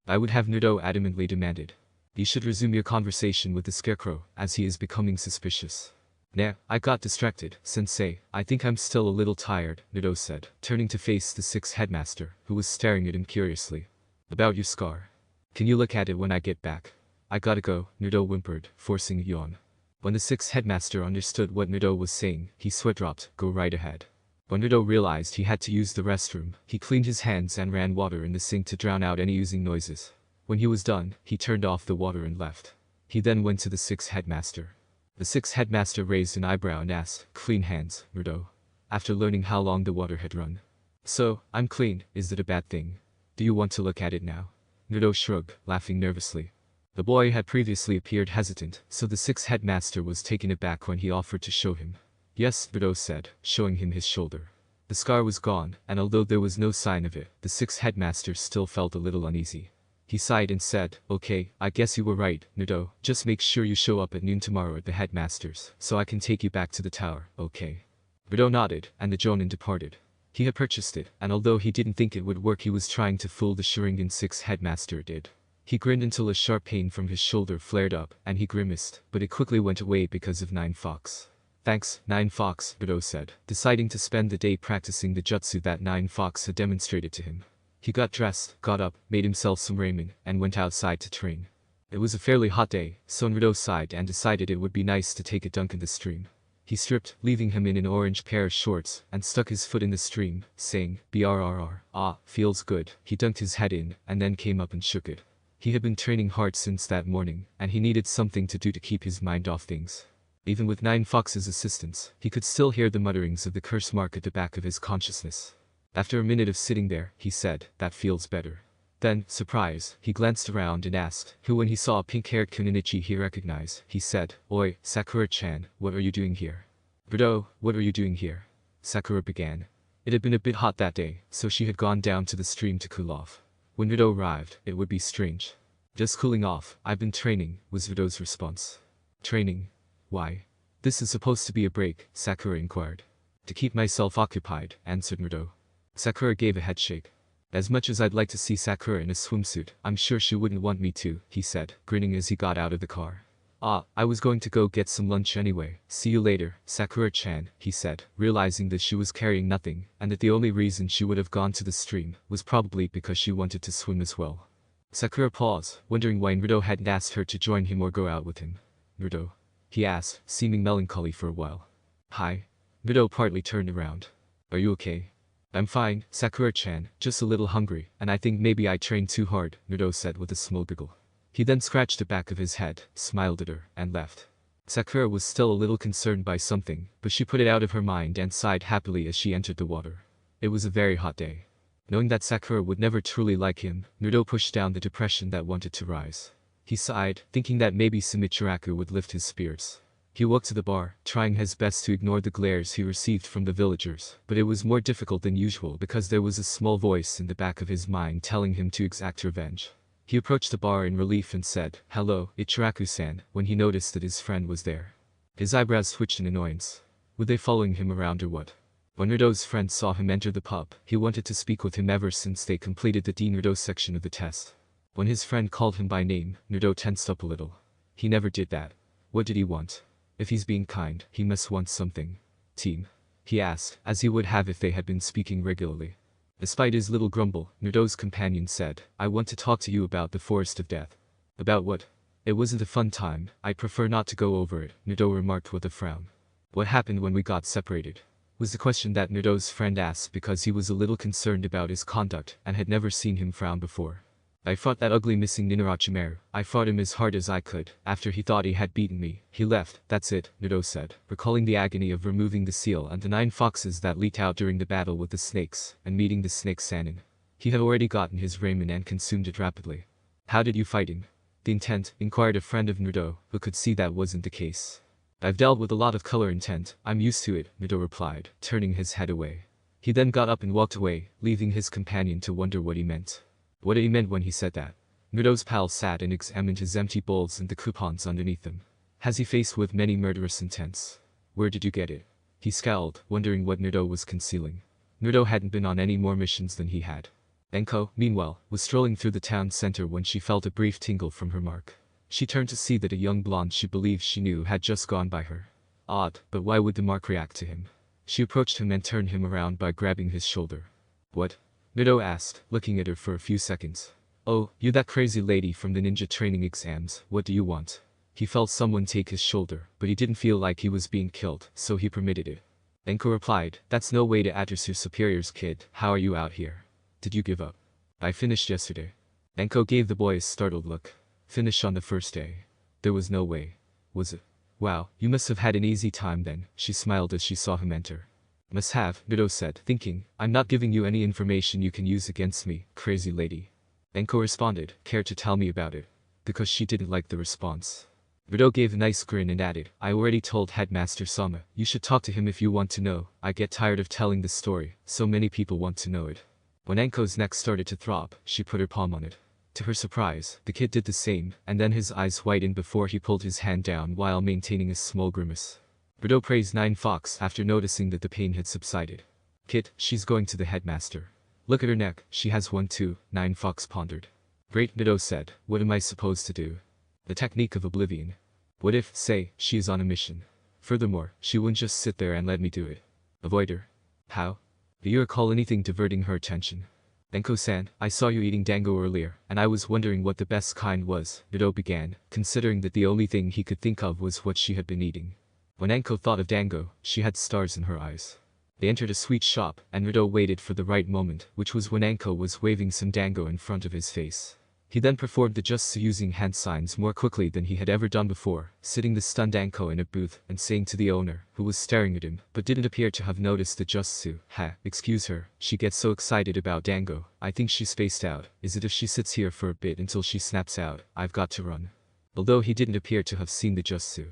S1: would have, Naruto adamantly demanded. You should resume your conversation with the scarecrow, as he is becoming suspicious. Nah, I got distracted, sensei. I think I'm still a little tired, Naruto said, turning to face the sixth headmaster, who was staring at him curiously. About your scar. Can you look at it when I get back? I gotta go, Naruto whimpered, forcing a yawn. When the sixth headmaster understood what Naruto was saying, he sweat dropped. Go right ahead. When Naruto realized he had to use the restroom, he cleaned his hands and ran water in the sink to drown out any oozing noises. When he was done, he turned off the water and left. He then went to the sixth headmaster. The sixth headmaster raised an eyebrow and asked, clean hands, Naruto? After learning how long the water had run. So, I'm clean, is that a bad thing? Do you want to look at it now? Naruto shrugged, laughing nervously. The boy had previously appeared hesitant, so the sixth headmaster was taken aback when he offered to show him. Yes, Naruto said, showing him his shoulder. The scar was gone, and although there was no sign of it, the sixth headmaster still felt a little uneasy. He sighed and said, okay, I guess you were right, Naruto. Just make sure you show up at noon tomorrow at the headmaster's, so I can take you back to the tower, okay? Naruto nodded, and the Jonin departed. He had purchased it, and although he didn't think it would work, he was trying to fool the Sharingan sixth headmaster did. He grinned until a sharp pain from his shoulder flared up, and he grimaced, but it quickly went away because of Nine Fox. Thanks, Nine Fox, Naruto said, deciding to spend the day practicing the jutsu that Nine Fox had demonstrated to him. He got dressed, got up, made himself some ramen, and went outside to train. It was a fairly hot day, so Naruto sighed and decided it would be nice to take a dunk in the stream. He stripped, leaving him in an orange pair of shorts, and stuck his foot in the stream, saying, BRRR, ah, feels good. He dunked his head in, and then came up and shook it. He had been training hard since that morning, and he needed something to do to keep his mind off things. Even with Nine Fox's assistance, he could still hear the mutterings of the curse mark at the back of his consciousness. After a minute of sitting there, he said, that feels better. Then, surprised, he glanced around and asked, who when he saw a pink-haired Kuninichi he recognized, he said, Oi, Sakura-chan, what are you doing here? Naruto, what are you doing here? Sakura began. It had been a bit hot that day, so she had gone down to the stream to cool off. When Naruto arrived, it would be strange. Just cooling off, I've been training, was Naruto's response. Training? Why? This is supposed to be a break, Sakura inquired. To keep myself occupied, answered Naruto. Sakura gave a headshake. As much as I'd like to see Sakura in a swimsuit, I'm sure she wouldn't want me to, he said, grinning as he got out of the car. I was going to go get some lunch anyway. See you later, Sakura-chan, he said, realizing that she was carrying nothing, and that the only reason she would have gone to the stream was probably because she wanted to swim as well. Sakura paused, wondering why Naruto hadn't asked her to join him or go out with him. Naruto? He asked, seeming melancholy for a while. Hi. Naruto partly turned around. Are you okay? I'm fine, Sakura-chan, just a little hungry, and I think maybe I trained too hard, Naruto said with a small giggle. He then scratched the back of his head, smiled at her, and left. Sakura was still a little concerned by something, but she put it out of her mind and sighed happily as she entered the water. It was a very hot day. Knowing that Sakura would never truly like him, Naruto pushed down the depression that wanted to rise. He sighed, thinking that maybe Sumichiraku would lift his spirits. He walked to the bar, trying his best to ignore the glares he received from the villagers, but it was more difficult than usual because there was a small voice in the back of his mind telling him to exact revenge. He approached the bar in relief and said, Hello, Ichiraku-san, when he noticed that his friend was there. His eyebrows twitched in annoyance. Were they following him around or what? When Naruto's friend saw him enter the pub, he wanted to speak with him ever since they completed the D-Naruto section of the test. When his friend called him by name, Naruto tensed up a little. He never did that. What did he want? If he's being kind, he must want something. Team? He asked, as he would have if they had been speaking regularly. Despite his little grumble, Naruto's companion said, I want to talk to you about the Forest of Death. About what? It wasn't a fun time, I'd prefer not to go over it, Naruto remarked with a frown. What happened when we got separated? Was the question that Naruto's friend asked because he was a little concerned about his conduct and had never seen him frown before. I fought that ugly missing Orochimaru. I fought him as hard as I could. After he thought he had beaten me, he left. That's it, Naruto said, recalling the agony of removing the seal and the 9 foxes that leaked out during the battle with the snakes, and meeting the snake Sannin. He had already gotten his ramen and consumed it rapidly. How did you fight him? The intent, inquired a friend of Naruto, who could see that wasn't the case. I've dealt with a lot of color intent, I'm used to it, Naruto replied, turning his head away. He then got up and walked away, leaving his companion to wonder what he meant. What he meant when he said that. Naruto's pal sat and examined his empty bowls and the coupons underneath them. Has he faced with many murderous intents? Where did you get it? He scowled, wondering what Naruto was concealing. Naruto hadn't been on any more missions than he had. Enko, meanwhile, was strolling through the town center when she felt a brief tingle from her mark. She turned to see that a young blonde she believed she knew had just gone by her. Odd, but why would the mark react to him? She approached him and turned him around by grabbing his shoulder. What? Naruto asked, looking at her for a few seconds. Oh, you that crazy lady from the ninja training exams, what do you want? He felt someone take his shoulder, but he didn't feel like he was being killed, so he permitted it. Enko replied, that's no way to address your superiors, kid, how are you out here? Did you give up? I finished yesterday. Enko gave the boy a startled look. Finish on the first day. There was no way. Was it? Wow, you must have had an easy time then, she smiled as she saw him enter. Must have, Naruto said, thinking, I'm not giving you any information you can use against me, crazy lady. Enko responded, care to tell me about it? Because she didn't like the response. Naruto gave a nice grin and added, I already told Headmaster Sama, you should talk to him if you want to know. I get tired of telling this story, so many people want to know it. When Enko's neck started to throb, she put her palm on it. To her surprise, the kid did the same, and then his eyes whitened before he pulled his hand down while maintaining a small grimace. Naruto praised Nine Fox after noticing that the pain had subsided. Kid, she's going to the headmaster. Look at her neck, she has one too, Nine Fox pondered. Great, Naruto said, what am I supposed to do? The technique of oblivion. What if, say, she is on a mission? Furthermore, she wouldn't just sit there and let me do it. Avoid her. How? Do you recall anything diverting her attention? Enko-san, I saw you eating dango earlier, and I was wondering what the best kind was, Naruto began, considering that the only thing he could think of was what she had been eating. When Enko thought of dango, she had stars in her eyes. They entered a sweet shop, and Naruto waited for the right moment, which was when Enko was waving some dango in front of his face. He then performed the jutsu using hand signs more quickly than he had ever done before, sitting the stunned Enko in a booth and saying to the owner, who was staring at him, but didn't appear to have noticed the jutsu, excuse her, she gets so excited about dango, I think she's spaced out, is it if she sits here for a bit until she snaps out, I've got to run. Although he didn't appear to have seen the jutsu.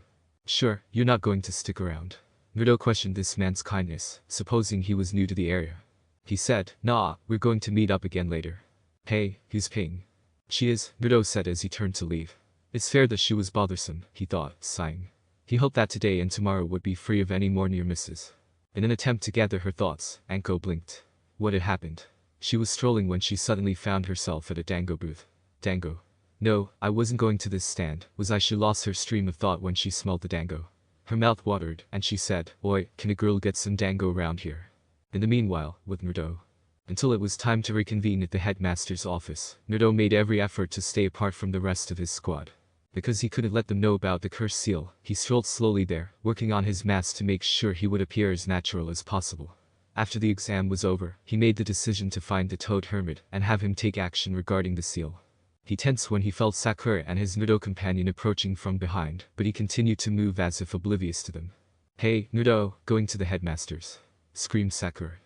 S1: Sure, you're not going to stick around. Naruto questioned this man's kindness, supposing he was new to the area. He said, nah, we're going to meet up again later. Hey, who's paying? She is, Naruto said as he turned to leave. It's fair that she was bothersome, he thought, sighing. He hoped that today and tomorrow would be free of any more near misses. In an attempt to gather her thoughts, Enko blinked. What had happened? She was strolling when she suddenly found herself at a dango booth. Dango. No, I wasn't going to this stand, was I? She lost her stream of thought when she smelled the dango. Her mouth watered, and she said, Oi, can a girl get some dango around here? In the meanwhile, with Naruto. Until it was time to reconvene at the headmaster's office, Naruto made every effort to stay apart from the rest of his squad. Because he couldn't let them know about the cursed seal, he strolled slowly there, working on his mask to make sure he would appear as natural as possible. After the exam was over, he made the decision to find the Toad Hermit and have him take action regarding the seal. He tensed when he felt Sakura and his Naruto companion approaching from behind, but he continued to move as if oblivious to them. Hey, Naruto, going to the headmaster's, screamed Sakura.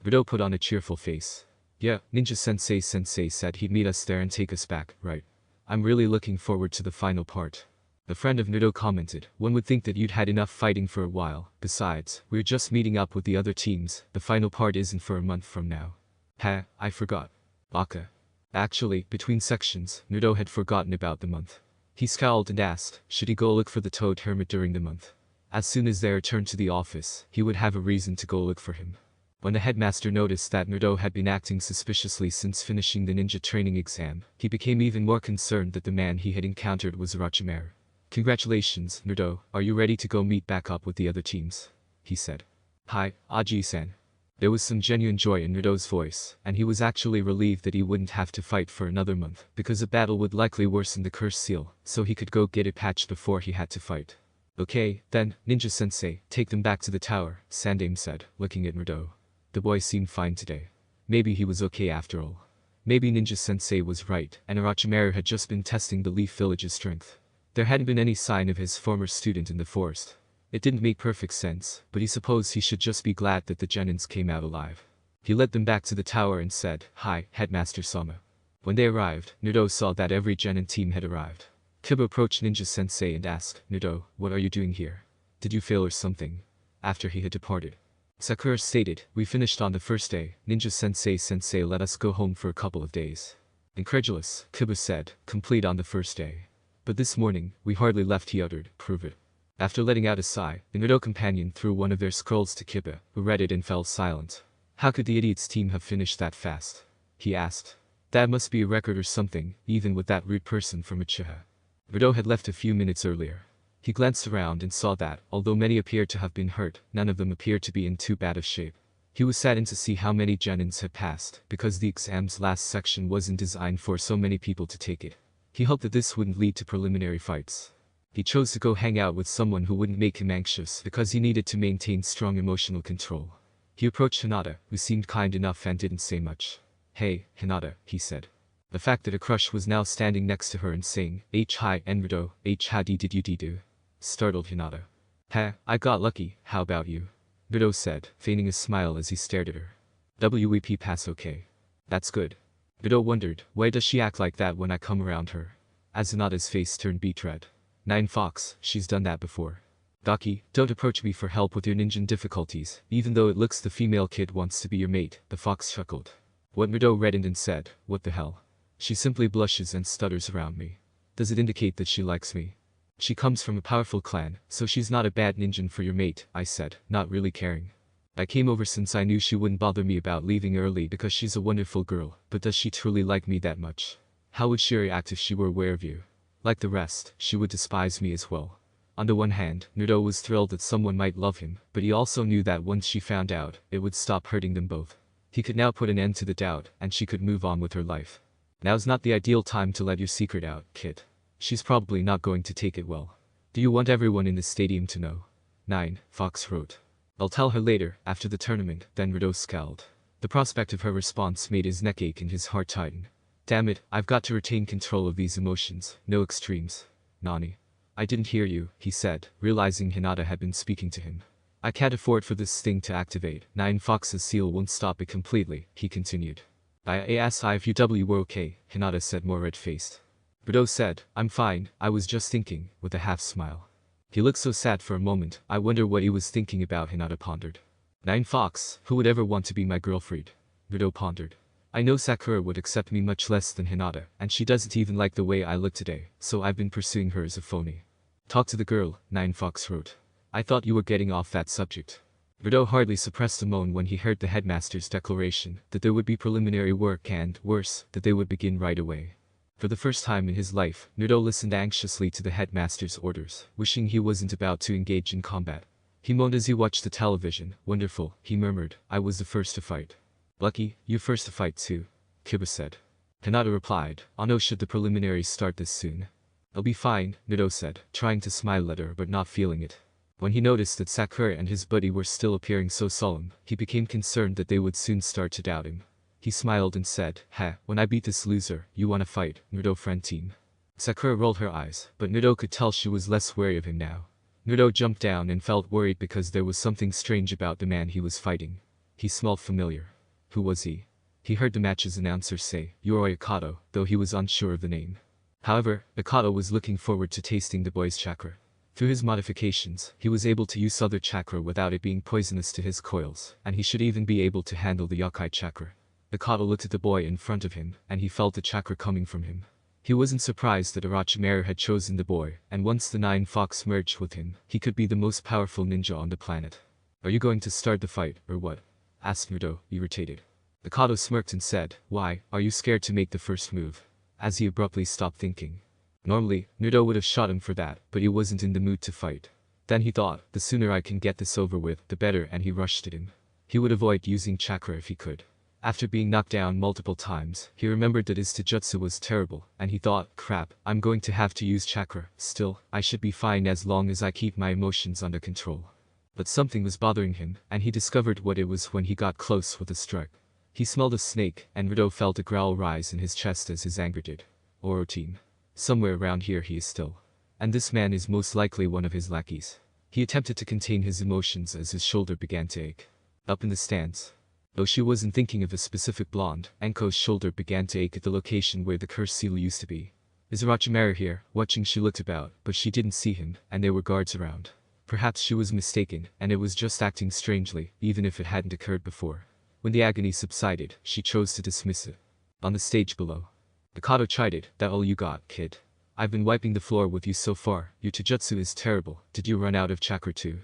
S1: Naruto put on a cheerful face. Yeah, Ninja-sensei said he'd meet us there and take us back, right? I'm really looking forward to the final part. The friend of Naruto commented, one would think that you'd had enough fighting for a while, besides, we're just meeting up with the other teams, the final part isn't for a month from now. I forgot. Baka. Actually, between sections, Naruto had forgotten about the month. He scowled and asked, should he go look for the Toad Hermit during the month? As soon as they returned to the office, he would have a reason to go look for him. When the headmaster noticed that Naruto had been acting suspiciously since finishing the ninja training exam, he became even more concerned that the man he had encountered was Orochimaru. Congratulations, Naruto, are you ready to go meet back up with the other teams? He said. Hi, Aji-san. There was some genuine joy in Naruto's voice, and he was actually relieved that he wouldn't have to fight for another month, because a battle would likely worsen the cursed seal, so he could go get it patched before he had to fight. Okay, then, Ninja-sensei, take them back to the tower, Sandaime said, looking at Naruto. The boy seemed fine today. Maybe he was okay after all. Maybe Ninja-sensei was right, and Orochimaru had just been testing the Leaf Village's strength. There hadn't been any sign of his former student in the forest. It didn't make perfect sense, but he supposed he should just be glad that the Genins came out alive. He led them back to the tower and said, "Hi, Headmaster Sama." When they arrived, Naruto saw that every genin team had arrived. Kiba approached Ninja Sensei and asked, "Naruto, what are you doing here? Did you fail or something?" After he had departed, Sakura stated, "We finished on the first day. Ninja Sensei let us go home for a couple of days." Incredulous, Kiba said, "Complete on the first day. But this morning, we hardly left," he uttered, "prove it." After letting out a sigh, the Naruto companion threw one of their scrolls to Kiba, who read it and fell silent. "How could the idiot's team have finished that fast?" he asked. "That must be a record or something, even with that rude person from Uchiha." Naruto had left a few minutes earlier. He glanced around and saw that, although many appeared to have been hurt, none of them appeared to be in too bad of shape. He was saddened to see how many genins had passed, because the exam's last section wasn't designed for so many people to take it. He hoped that this wouldn't lead to preliminary fights. He chose to go hang out with someone who wouldn't make him anxious because he needed to maintain strong emotional control. He approached Hinata, who seemed kind enough and didn't say much. "Hey, Hinata," he said. The fact that a crush was now standing next to her and saying, "Hi, Naruto, how did you do?" startled Hinata. "Heh, I got lucky, how about you?" Naruto said, feigning a smile as he stared at her. "WEP pass okay. That's good." Naruto wondered, why does she act like that when I come around her? As Hinata's face turned beet red. "Nine Fox, she's done that before." "Gaki, don't approach me for help with your ninja difficulties, even though it looks the female kid wants to be your mate," the fox chuckled. What Naruto reddened and said, "What the hell? She simply blushes and stutters around me. Does it indicate that she likes me?" "She comes from a powerful clan, so she's not a bad ninja for your mate," I said, not really caring. "I came over since I knew she wouldn't bother me about leaving early because she's a wonderful girl, but does she truly like me that much? How would she react if she were aware of you? Like the rest, she would despise me as well." On the one hand, Naruto was thrilled that someone might love him, but he also knew that once she found out, it would stop hurting them both. He could now put an end to the doubt, and she could move on with her life. "Now's not the ideal time to let your secret out, kid. She's probably not going to take it well. Do you want everyone in the stadium to know?" 9. Fox wrote. "I'll tell her later, after the tournament," then Naruto scowled. The prospect of her response made his neck ache and his heart tighten. "Damn it, I've got to retain control of these emotions, no extremes." "Nani? I didn't hear you," he said, realizing Hinata had been speaking to him. "I can't afford for this thing to activate. 9 Fox's seal won't stop it completely," he continued. "I asked if you were okay," Hinata said, more red-faced. Naruto said, "I'm fine, I was just thinking," with a half-smile. He looked so sad for a moment. "I wonder what he was thinking about," Hinata pondered. 9 Fox, who would ever want to be my girlfriend?" Naruto pondered. "I know Sakura would accept me much less than Hinata, and she doesn't even like the way I look today, so I've been pursuing her as a phony." "Talk to the girl," 9 Fox wrote. "I thought you were getting off that subject." Naruto hardly suppressed a moan when he heard the headmaster's declaration that there would be preliminary work and, worse, that they would begin right away. For the first time in his life, Naruto listened anxiously to the headmaster's orders, wishing he wasn't about to engage in combat. He moaned as he watched the television. "Wonderful," he murmured, "I was the first to fight." "Lucky, you first to fight too," Kiba said. Hinata replied, "Oh no, should the preliminaries start this soon?" "I'll be fine," Naruto said, trying to smile at her but not feeling it. When he noticed that Sakura and his buddy were still appearing so solemn, he became concerned that they would soon start to doubt him. He smiled and said, When I beat this loser, you wanna fight, Naruto friend team?" Sakura rolled her eyes, but Naruto could tell she was less wary of him now. Naruto jumped down and felt worried because there was something strange about the man he was fighting. He smelled familiar. Who was he? He heard the match's announcer say, Yoroi Akato, though he was unsure of the name. However, Akato was looking forward to tasting the boy's chakra. Through his modifications, he was able to use other chakra without it being poisonous to his coils, and he should even be able to handle the yokai chakra. Akato looked at the boy in front of him, and he felt the chakra coming from him. He wasn't surprised that Orochimaru had chosen the boy, and once the 9 Fox merged with him, he could be the most powerful ninja on the planet. "Are you going to start the fight, or what?" asked Naruto, irritated. Akato smirked and said, "Why, are you scared to make the first move?" As he abruptly stopped thinking. Normally, Naruto would have shot him for that, but he wasn't in the mood to fight. Then he thought, the sooner I can get this over with, the better, and he rushed at him. He would avoid using chakra if he could. After being knocked down multiple times, he remembered that his taijutsu was terrible, and he thought, crap, I'm going to have to use chakra. Still, I should be fine as long as I keep my emotions under control. But something was bothering him, and he discovered what it was when he got close with a strike. He smelled a snake, and Naruto felt a growl rise in his chest as his anger did. Orochimaru. Somewhere around here he is still. And this man is most likely one of his lackeys. He attempted to contain his emotions as his shoulder began to ache. Up in the stands. Though she wasn't thinking of a specific blonde, Anko's shoulder began to ache at the location where the cursed seal used to be. Is Orochimaru here? Watching, she looked about, but she didn't see him, and there were guards around. Perhaps she was mistaken, and it was just acting strangely, even if it hadn't occurred before. When the agony subsided, she chose to dismiss it. On the stage below, Mikado chided, "That all you got, kid? I've been wiping the floor with you so far. Your taijutsu is terrible. Did you run out of chakra too?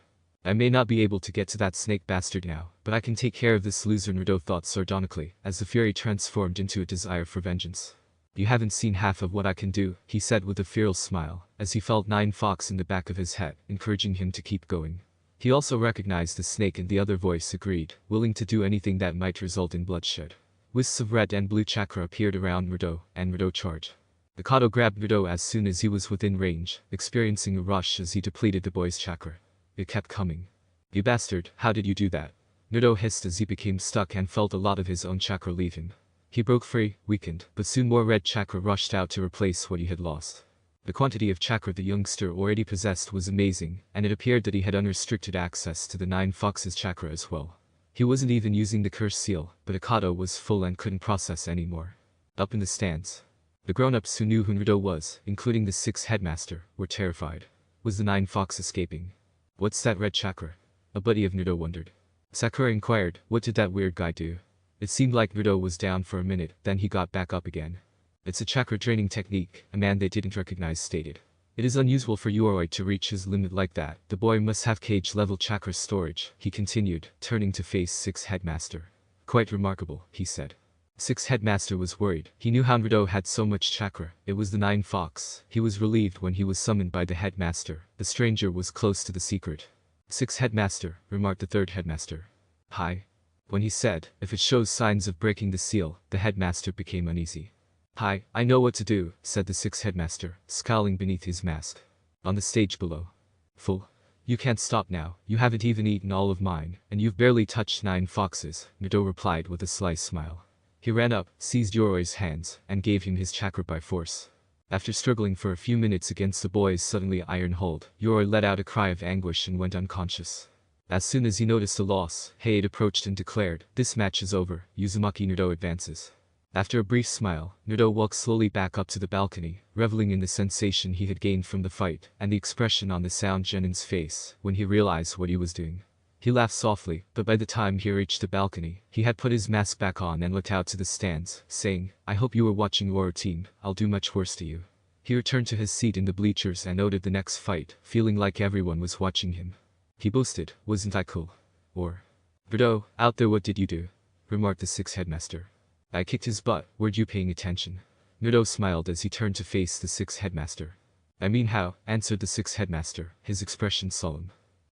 S1: I may not be able to get to that snake bastard now, but I can take care of this loser," Naruto thought sardonically, as the fury transformed into a desire for vengeance. "You haven't seen half of what I can do," he said with a feral smile, as he felt Nine Fox in the back of his head, encouraging him to keep going. He also recognized the snake, and the other voice agreed, willing to do anything that might result in bloodshed. Wisps of red and blue chakra appeared around Naruto, and Naruto charged. Mikado grabbed Naruto as soon as he was within range, experiencing a rush as he depleted the boy's chakra. It kept coming. "You bastard, how did you do that?" Naruto hissed as he became stuck and felt a lot of his own chakra leave him. He broke free, weakened, but soon more red chakra rushed out to replace what he had lost. The quantity of chakra the youngster already possessed was amazing, and it appeared that he had unrestricted access to the Nine Fox's chakra as well. He wasn't even using the cursed seal, but Mikado was full and couldn't process anymore. Up in the stands, the grown-ups who knew who Naruto was, including the 6th headmaster, were terrified. Was the Nine Fox escaping? "What's that red chakra?" a buddy of Naruto wondered. Sakura inquired, "What did that weird guy do?" It seemed like Naruto was down for a minute, then he got back up again. "It's a chakra draining technique," a man they didn't recognize stated. "It is unusual for Yoroi to reach his limit like that. The boy must have cage-level chakra storage," he continued, turning to face 6th headmaster. "Quite remarkable," he said. 6th headmaster was worried. He knew how Naruto had so much chakra. It was the Nine Fox. He was relieved when he was summoned by the headmaster. The stranger was close to the secret. 6th headmaster, remarked the 3rd headmaster. "Hi." When he said, "If it shows signs of breaking the seal," the headmaster became uneasy. "Hi, I know what to do," said the 6th headmaster, scowling beneath his mask. On the stage below. "Fool. You can't stop now. You haven't even eaten all of mine, and you've barely touched Nine Foxes," Naruto replied with a sly smile. He ran up, seized Yoroi's hands, and gave him his chakra by force. After struggling for a few minutes against the boy's suddenly iron hold, Yoroi let out a cry of anguish and went unconscious. As soon as he noticed the loss, Hayate approached and declared, "This match is over. Uzumaki Naruto advances." After a brief smile, Naruto walked slowly back up to the balcony, reveling in the sensation he had gained from the fight, and the expression on the Sound Genin's face when he realized what he was doing. He laughed softly, but by the time he reached the balcony, he had put his mask back on and looked out to the stands, saying, "I hope you were watching Oro team. I'll do much worse to you." He returned to his seat in the bleachers and noted the next fight, feeling like everyone was watching him. He boasted, "Wasn't I cool?" Or, "Naruto, out there, what did you do?" remarked the 6th headmaster. "I kicked his butt. Weren't you paying attention?" Naruto smiled as he turned to face the 6th headmaster. "I mean how," answered the 6th headmaster, his expression solemn.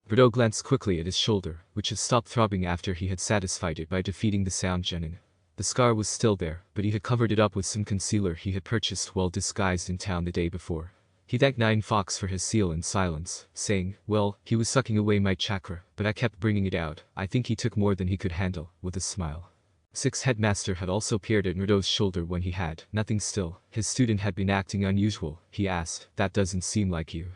S1: Naruto glanced quickly at his shoulder, which had stopped throbbing after he had satisfied it by defeating the Sound Genin. The scar was still there, but he had covered it up with some concealer he had purchased while disguised in town the day before. He thanked Nine Fox for his seal in silence, saying, "Well, he was sucking away my chakra, but I kept bringing it out. I think he took more than he could handle," with a smile. 6th headmaster had also peered at Naruto's shoulder when he had nothing still. His student had been acting unusual. He asked, "That doesn't seem like you."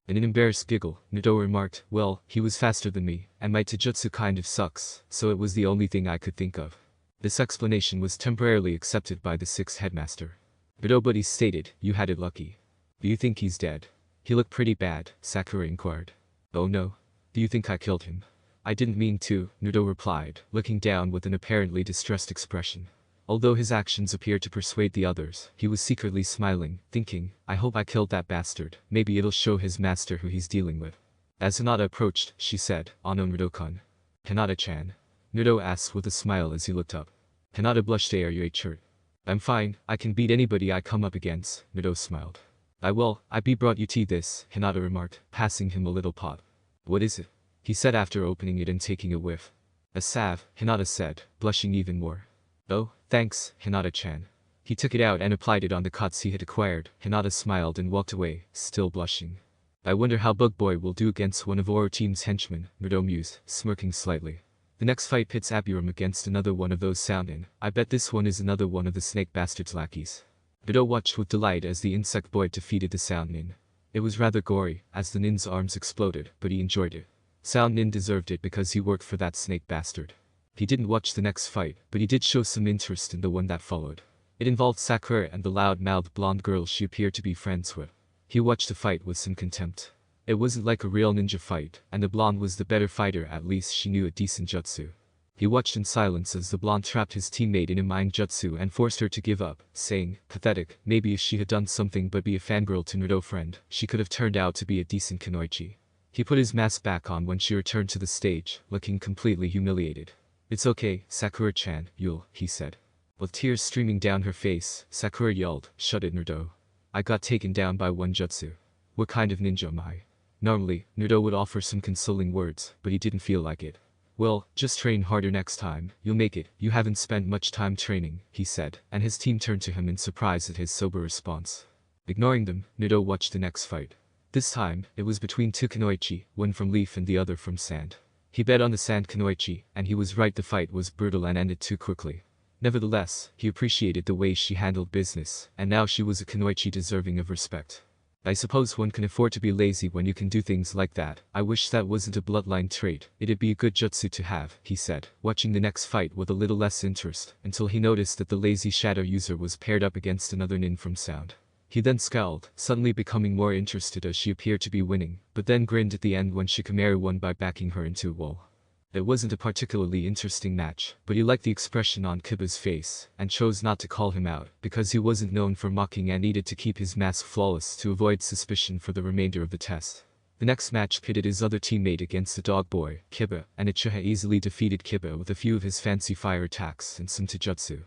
S1: In an embarrassed giggle, Naruto remarked, "Well, he was faster than me, and my taijutsu kind of sucks, so it was the only thing I could think of." This explanation was temporarily accepted by the 6th headmaster. "But nobody stated, you had it lucky." "Do you think he's dead?" "He looked pretty bad," Sakura inquired. "Oh no. Do you think I killed him?" "I didn't mean to," Naruto replied, looking down with an apparently distressed expression. Although his actions appeared to persuade the others, he was secretly smiling, thinking, "I hope I killed that bastard. Maybe it'll show his master who he's dealing with." As Hinata approached, she said, "Ano Naruto-kun." "Hinata-chan?" Naruto asked with a smile as he looked up. Hinata blushed. "Are you hurt?" "I'm fine. I can beat anybody I come up against," Naruto smiled. I be brought you tea this," Hinata remarked, passing him a little pot. "What is it?" he said after opening it and taking a whiff. "A salve," Hinata said, blushing even more. "Oh, thanks, Hinata-chan." He took it out and applied it on the cuts he had acquired. Hinata smiled and walked away, still blushing. "I wonder how Bug Boy will do against one of Oro team's henchmen," Naruto mused, smirking slightly. The next fight pits Abiram against another one of those Soundin. I bet this one is another one of the snake bastard's lackeys. Naruto watched with delight as the insect boy defeated the Sound Nin. It was rather gory, as the Nin's arms exploded, but he enjoyed it. Sound Nin deserved it because he worked for that snake bastard. He didn't watch the next fight, but he did show some interest in the one that followed. It involved Sakura and the loud-mouthed blonde girl she appeared to be friends with. He watched the fight with some contempt. It wasn't like a real ninja fight, and the blonde was the better fighter. At least she knew a decent jutsu. He watched in silence as the blonde trapped his teammate in a mind jutsu and forced her to give up, saying, "Pathetic, maybe if she had done something but be a fangirl to Naruto friend, she could have turned out to be a decent kunoichi." He put his mask back on when she returned to the stage, looking completely humiliated. "It's okay, Sakura-chan, he said. With tears streaming down her face, Sakura yelled, "Shut it, Naruto. I got taken down by one jutsu. What kind of ninja am I?" Normally, Naruto would offer some consoling words, but he didn't feel like it. "Well, just train harder next time, you'll make it. You haven't spent much time training," he said, and his team turned to him in surprise at his sober response. Ignoring them, Naruto watched the next fight. This time, it was between two kunoichi, one from leaf and the other from sand. He bet on the sand kunoichi, and he was right. The fight was brutal and ended too quickly. Nevertheless, he appreciated the way she handled business, and now she was a kunoichi deserving of respect. "I suppose one can afford to be lazy when you can do things like that. I wish that wasn't a bloodline trait. It'd be a good jutsu to have," he said, watching the next fight with a little less interest, until he noticed that the lazy shadow user was paired up against another nin from sound. He then scowled, suddenly becoming more interested as she appeared to be winning, but then grinned at the end when Shikamaru won by backing her into a wall. It wasn't a particularly interesting match, but he liked the expression on Kiba's face, and chose not to call him out, because he wasn't known for mocking and needed to keep his mask flawless to avoid suspicion for the remainder of the test. The next match pitted his other teammate against the dog boy, Kiba, and Uchiha easily defeated Kiba with a few of his fancy fire attacks and some taijutsu.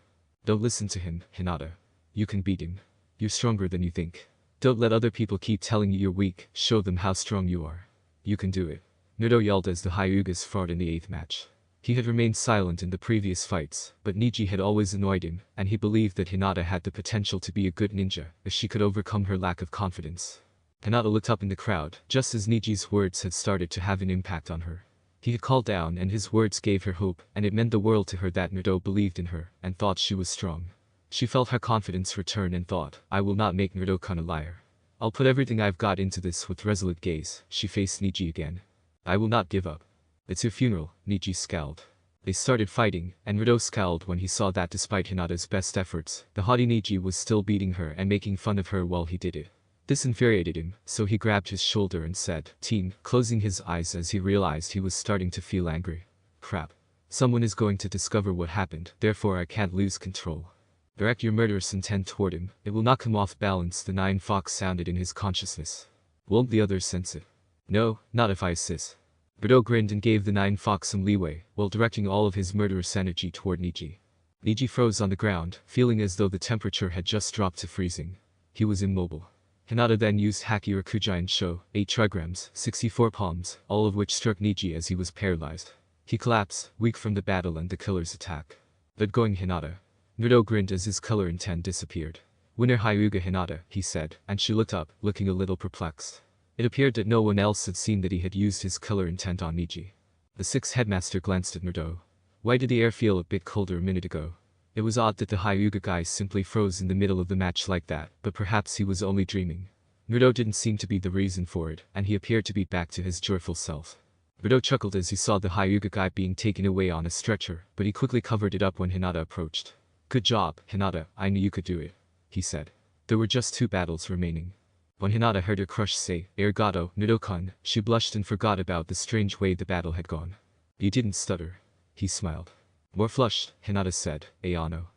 S1: "Don't listen to him, Hinata. You can beat him. You're stronger than you think. Don't let other people keep telling you you're weak, show them how strong you are. You can do it." Naruto yelled as the Hyugas fought in the 8th match. He had remained silent in the previous fights, but Niji had always annoyed him, and he believed that Hinata had the potential to be a good ninja if she could overcome her lack of confidence. Hinata looked up in the crowd, just as Niji's words had started to have an impact on her. He had called down and his words gave her hope, and it meant the world to her that Naruto believed in her, and thought she was strong. She felt her confidence return and thought, "I will not make Naruto-kun a liar. I'll put everything I've got into this." With resolute gaze, she faced Niji again. "I will not give up." "It's your funeral," Niji scowled. They started fighting, and Naruto scowled when he saw that despite Hinata's best efforts, the haughty Niji was still beating her and making fun of her while he did it. This infuriated him, so he grabbed his shoulder and said, "Team," closing his eyes as he realized he was starting to feel angry. "Crap. Someone is going to discover what happened, therefore I can't lose control. Direct your murderous intent toward him, it will knock him off balance." The Nine Fox sounded in his consciousness. "Won't the others sense it?" "No, not if I assist." Naruto grinned and gave the Nine Fox some leeway, while directing all of his murderous energy toward Niji. Niji froze on the ground, feeling as though the temperature had just dropped to freezing. He was immobile. Hinata then used Haki Rakujai Sho, 8 trigrams, 64 palms, all of which struck Niji as he was paralyzed. He collapsed, weak from the battle and the killer's attack. "Let going, Hinata." Naruto grinned as his color intent disappeared. "Winner Hyuga Hinata," he said, and she looked up, looking a little perplexed. It appeared that no one else had seen that he had used his color intent on Niji. The 6th headmaster glanced at Naruto. "Why did the air feel a bit colder a minute ago?" It was odd that the Hyuga guy simply froze in the middle of the match like that, but perhaps he was only dreaming. Naruto didn't seem to be the reason for it, and he appeared to be back to his joyful self. Naruto chuckled as he saw the Hyuga guy being taken away on a stretcher, but he quickly covered it up when Hinata approached. "Good job, Hinata, I knew you could do it," he said. There were just 2 battles remaining. When Hinata heard her crush say, "Arigato, Naruto-kun," she blushed and forgot about the strange way the battle had gone. "You didn't stutter." He smiled. "More flushed," Hinata said, "Ayano."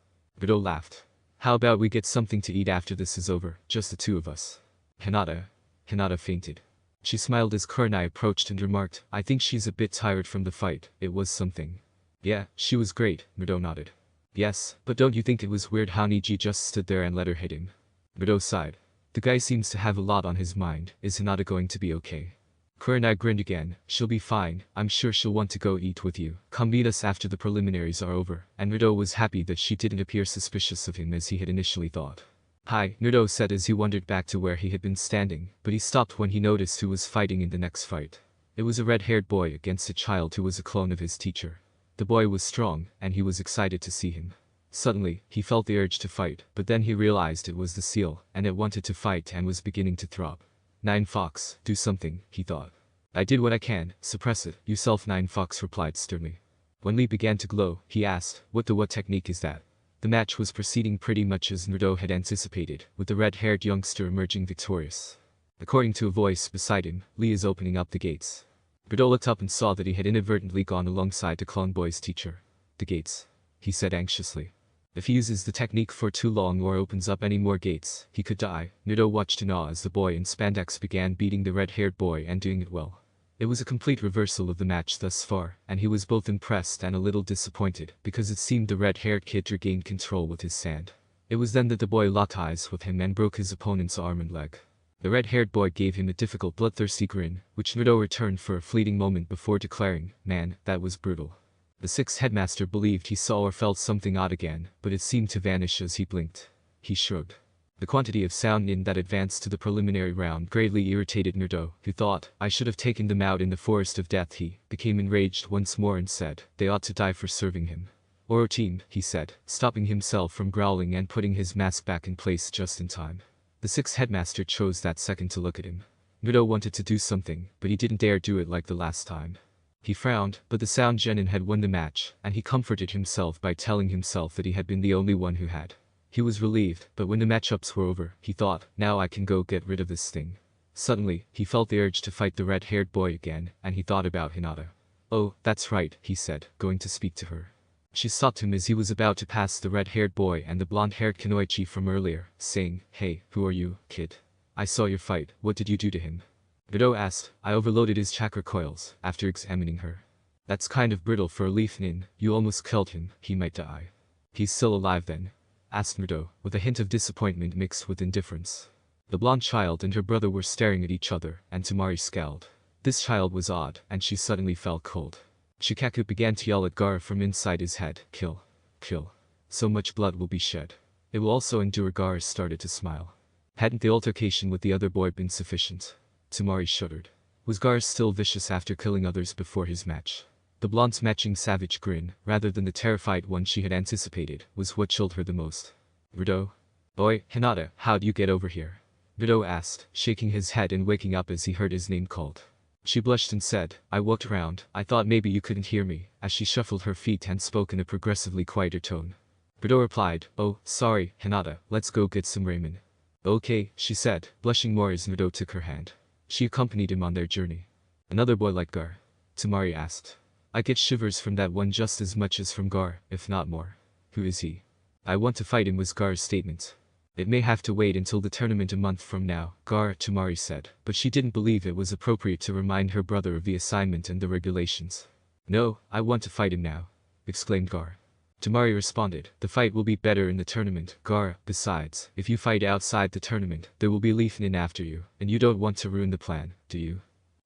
S1: Naruto laughed. "How about we get something to eat after this is over, just the 2 of us?" Hinata fainted. She smiled as Kurenai approached and remarked, "I think she's a bit tired from the fight, it was something." "Yeah, she was great," Naruto nodded. "Yes, but don't you think it was weird how Niji just stood there and let her hit him?" Naruto sighed. "The guy seems to have a lot on his mind. Is Hinata going to be okay?" Kurenai grinned again. "She'll be fine, I'm sure she'll want to go eat with you. Come meet us after the preliminaries are over," and Naruto was happy that she didn't appear suspicious of him as he had initially thought. "Hi," Naruto said as he wandered back to where he had been standing, but he stopped when he noticed who was fighting in the next fight. It was a red-haired boy against a child who was a clone of his teacher. The boy was strong, and he was excited to see him. Suddenly, he felt the urge to fight, but then he realized it was the seal, and it wanted to fight and was beginning to throb. "Nine Fox, do something," he thought. "I did what I can, suppress it." "Yourself," Nine Fox replied sternly. When Lee began to glow, he asked, what technique is that? The match was proceeding pretty much as Naruto had anticipated, with the red-haired youngster emerging victorious. According to a voice beside him, Lee is opening up the gates. Naruto looked up and saw that he had inadvertently gone alongside the clone boy's teacher. The gates, he said anxiously. If he uses the technique for too long or opens up any more gates, he could die. Naruto watched in awe as the boy in spandex began beating the red-haired boy and doing it well. It was a complete reversal of the match thus far, and he was both impressed and a little disappointed, because it seemed the red-haired kid regained control with his sand. It was then that the boy locked eyes with him and broke his opponent's arm and leg. The red-haired boy gave him a difficult bloodthirsty grin, which Naruto returned for a fleeting moment before declaring, "Man, that was brutal." The sixth headmaster believed he saw or felt something odd again, but it seemed to vanish as he blinked. He shrugged. The quantity of sound in that advanced to the preliminary round greatly irritated Naruto, who thought, "I should have taken them out in the forest of death." He became enraged once more and said, "They ought to die for serving him." "Orochimaru," he said, stopping himself from growling and putting his mask back in place just in time. The sixth headmaster chose that second to look at him. Naruto wanted to do something, but he didn't dare do it like the last time. He frowned, but the Sound Genin had won the match, and he comforted himself by telling himself that he had been the only one who had. He was relieved, but when the matchups were over, he thought, "Now I can go get rid of this thing." Suddenly, he felt the urge to fight the red-haired boy again, and he thought about Hinata. "Oh, that's right," he said, going to speak to her. She stopped him as he was about to pass the red-haired boy and the blonde-haired Kunoichi from earlier, saying, "Hey, who are you, kid? I saw your fight. What did you do to him?" Naruto asked. "I overloaded his chakra coils," after examining her. "That's kind of brittle for a leaf nin. You almost killed him. He might die." "He's still alive then?" asked Naruto, with a hint of disappointment mixed with indifference. The blonde child and her brother were staring at each other, and Temari scowled. This child was odd, and she suddenly felt cold. Shikaku began to yell at Gaara from inside his head, "Kill. Kill. So much blood will be shed. It will also endure." Gaara started to smile. Hadn't the altercation with the other boy been sufficient? Temari shuddered. Was Gaara still vicious after killing others before his match? The blonde's matching savage grin, rather than the terrified one she had anticipated, was what chilled her the most. "Naruto? Boy, Hinata, how'd you get over here?" Naruto asked, shaking his head and waking up as he heard his name called. She blushed and said, "I walked around. I thought maybe you couldn't hear me," as she shuffled her feet and spoke in a progressively quieter tone. Naruto replied, "Oh, sorry, Hinata, let's go get some ramen." "Okay," she said, blushing more as Naruto took her hand. She accompanied him on their journey. "Another boy like Gaara?" Temari asked. "I get shivers from that one just as much as from Gaara, if not more." "Who is he?" "I want to fight him," was Gaara's statement. "It may have to wait until the tournament a month from now," Gaara, Temari said, but she didn't believe it was appropriate to remind her brother of the assignment and the regulations. "No, I want to fight him now," exclaimed Gaara. Temari responded, "The fight will be better in the tournament, Gaara. Besides, if you fight outside the tournament, there will be Leaf Nin after you, and you don't want to ruin the plan, do you?"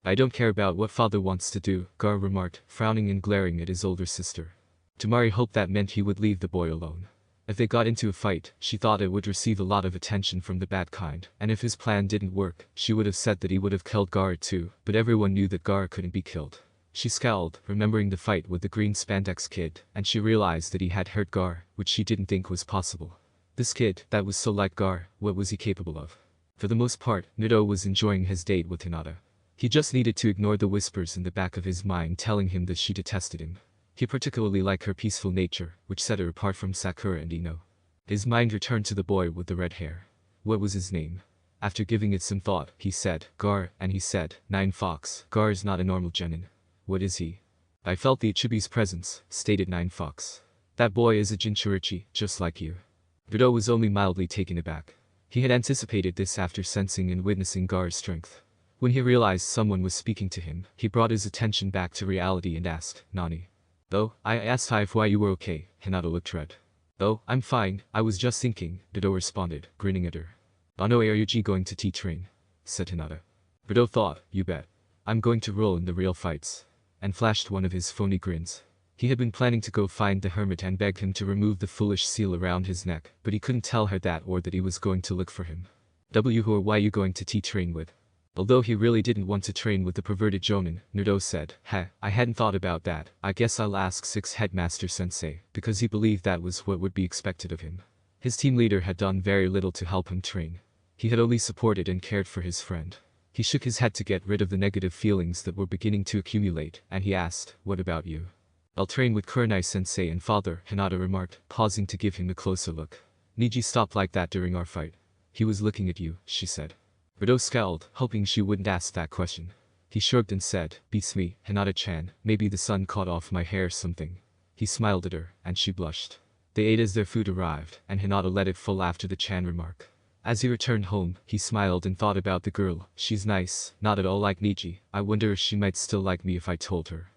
S1: "I don't care about what father wants to do," Gaara remarked, frowning and glaring at his older sister. Temari hoped that meant he would leave the boy alone. If they got into a fight, she thought it would receive a lot of attention from the bad kind, and if his plan didn't work, she would have said that he would have killed Gaara too, but everyone knew that Gaara couldn't be killed. She scowled, remembering the fight with the green spandex kid, and she realized that he had hurt Gaara, which she didn't think was possible. This kid, that was so like Gaara, what was he capable of? For the most part, Naruto was enjoying his date with Hinata. He just needed to ignore the whispers in the back of his mind telling him that she detested him. He particularly liked her peaceful nature, which set her apart from Sakura and Ino. His mind returned to the boy with the red hair. What was his name? After giving it some thought, he said, "Gaara," and he said, "Nine Fox." Gaara is not a normal genin. What is he? "I felt the Ichibi's presence," stated Nine Fox. "That boy is a Jinchurichi, just like you." Naruto was only mildly taken aback. He had anticipated this after sensing and witnessing Gaara's strength. When he realized someone was speaking to him, he brought his attention back to reality and asked, "Nani?" "Oh, I asked if why you were okay." Hinata looked red. "Oh, I'm fine, I was just thinking," Naruto responded, grinning at her. "Ano are you going to T-train?" said Hinata. Naruto thought, "You bet. I'm going to roll in the real fights," and flashed one of his phony grins. He had been planning to go find the hermit and beg him to remove the foolish seal around his neck, but he couldn't tell her that or that he was going to look for him. Who or why you going to T-train with? Although he really didn't want to train with the perverted Jonin, Naruto said, I hadn't thought about that. I guess I'll ask Sixth Headmaster Sensei," because he believed that was what would be expected of him. His team leader had done very little to help him train. He had only supported and cared for his friend. He shook his head to get rid of the negative feelings that were beginning to accumulate, and he asked, "What about you?" I'll train with Kurenai-sensei and father, Hinata remarked, pausing to give him a closer look. Niji stopped like that during our fight. He was looking at you, she said. Rido scowled, hoping she wouldn't ask that question. He shrugged and said, beats me, Hinata-chan, maybe the sun caught off my hair or something. He smiled at her, and she blushed. They ate as their food arrived, and Hinata let it fall after the Chan remark. As he returned home, he smiled and thought about the girl. She's nice, not at all like Niji. I wonder if she might still like me if I told her.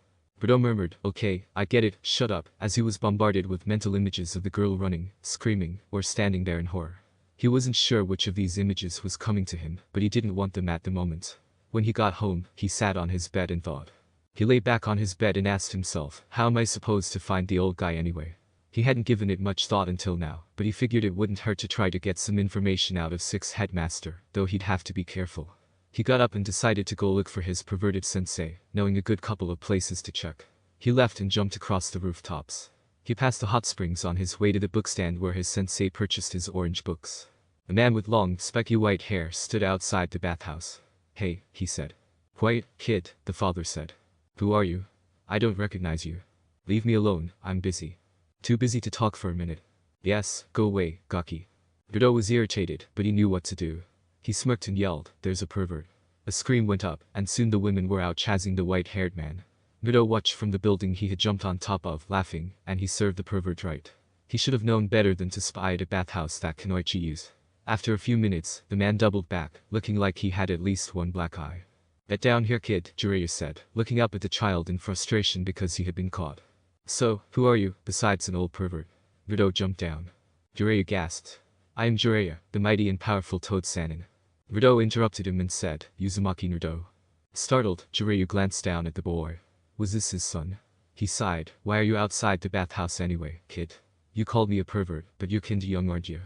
S1: Rido murmured, okay, I get it, shut up, as he was bombarded with mental images of the girl running, screaming, or standing there in horror. He wasn't sure which of these images was coming to him, but he didn't want them at the moment. When he got home, he sat on his bed and thought. He lay back on his bed and asked himself, how am I supposed to find the old guy anyway? He hadn't given it much thought until now, but he figured it wouldn't hurt to try to get some information out of Sixth Headmaster, though he'd have to be careful. He got up and decided to go look for his perverted sensei, knowing a good couple of places to check. He left and jumped across the rooftops. He passed the hot springs on his way to the bookstand where his sensei purchased his orange books. A man with long, spiky white hair stood outside the bathhouse. Hey, he said. Quiet, kid, the father said. Who are you? I don't recognize you. Leave me alone, I'm busy. Too busy to talk for a minute. Yes, go away, Gaki. Rido was irritated, but he knew what to do. He smirked and yelled, there's a pervert. A scream went up, and soon the women were out chasing the white-haired man. Rido watched from the building he had jumped on top of, laughing, and he served the pervert right. He should have known better than to spy at a bathhouse that Kunoichi used. After a few minutes, the man doubled back, looking like he had at least one black eye. Get down here, kid, Jiraiya said, looking up at the child in frustration because he had been caught. So, who are you, besides an old pervert? Rido jumped down. Jiraiya gasped. I am Jiraiya, the mighty and powerful Toad Sannin. Rido interrupted him and said, Uzumaki Naruto. Startled, Jiraiya glanced down at the boy. Was this his son? He sighed, why are you outside the bathhouse anyway, kid? You called me a pervert, but you're kinda young, aren't you?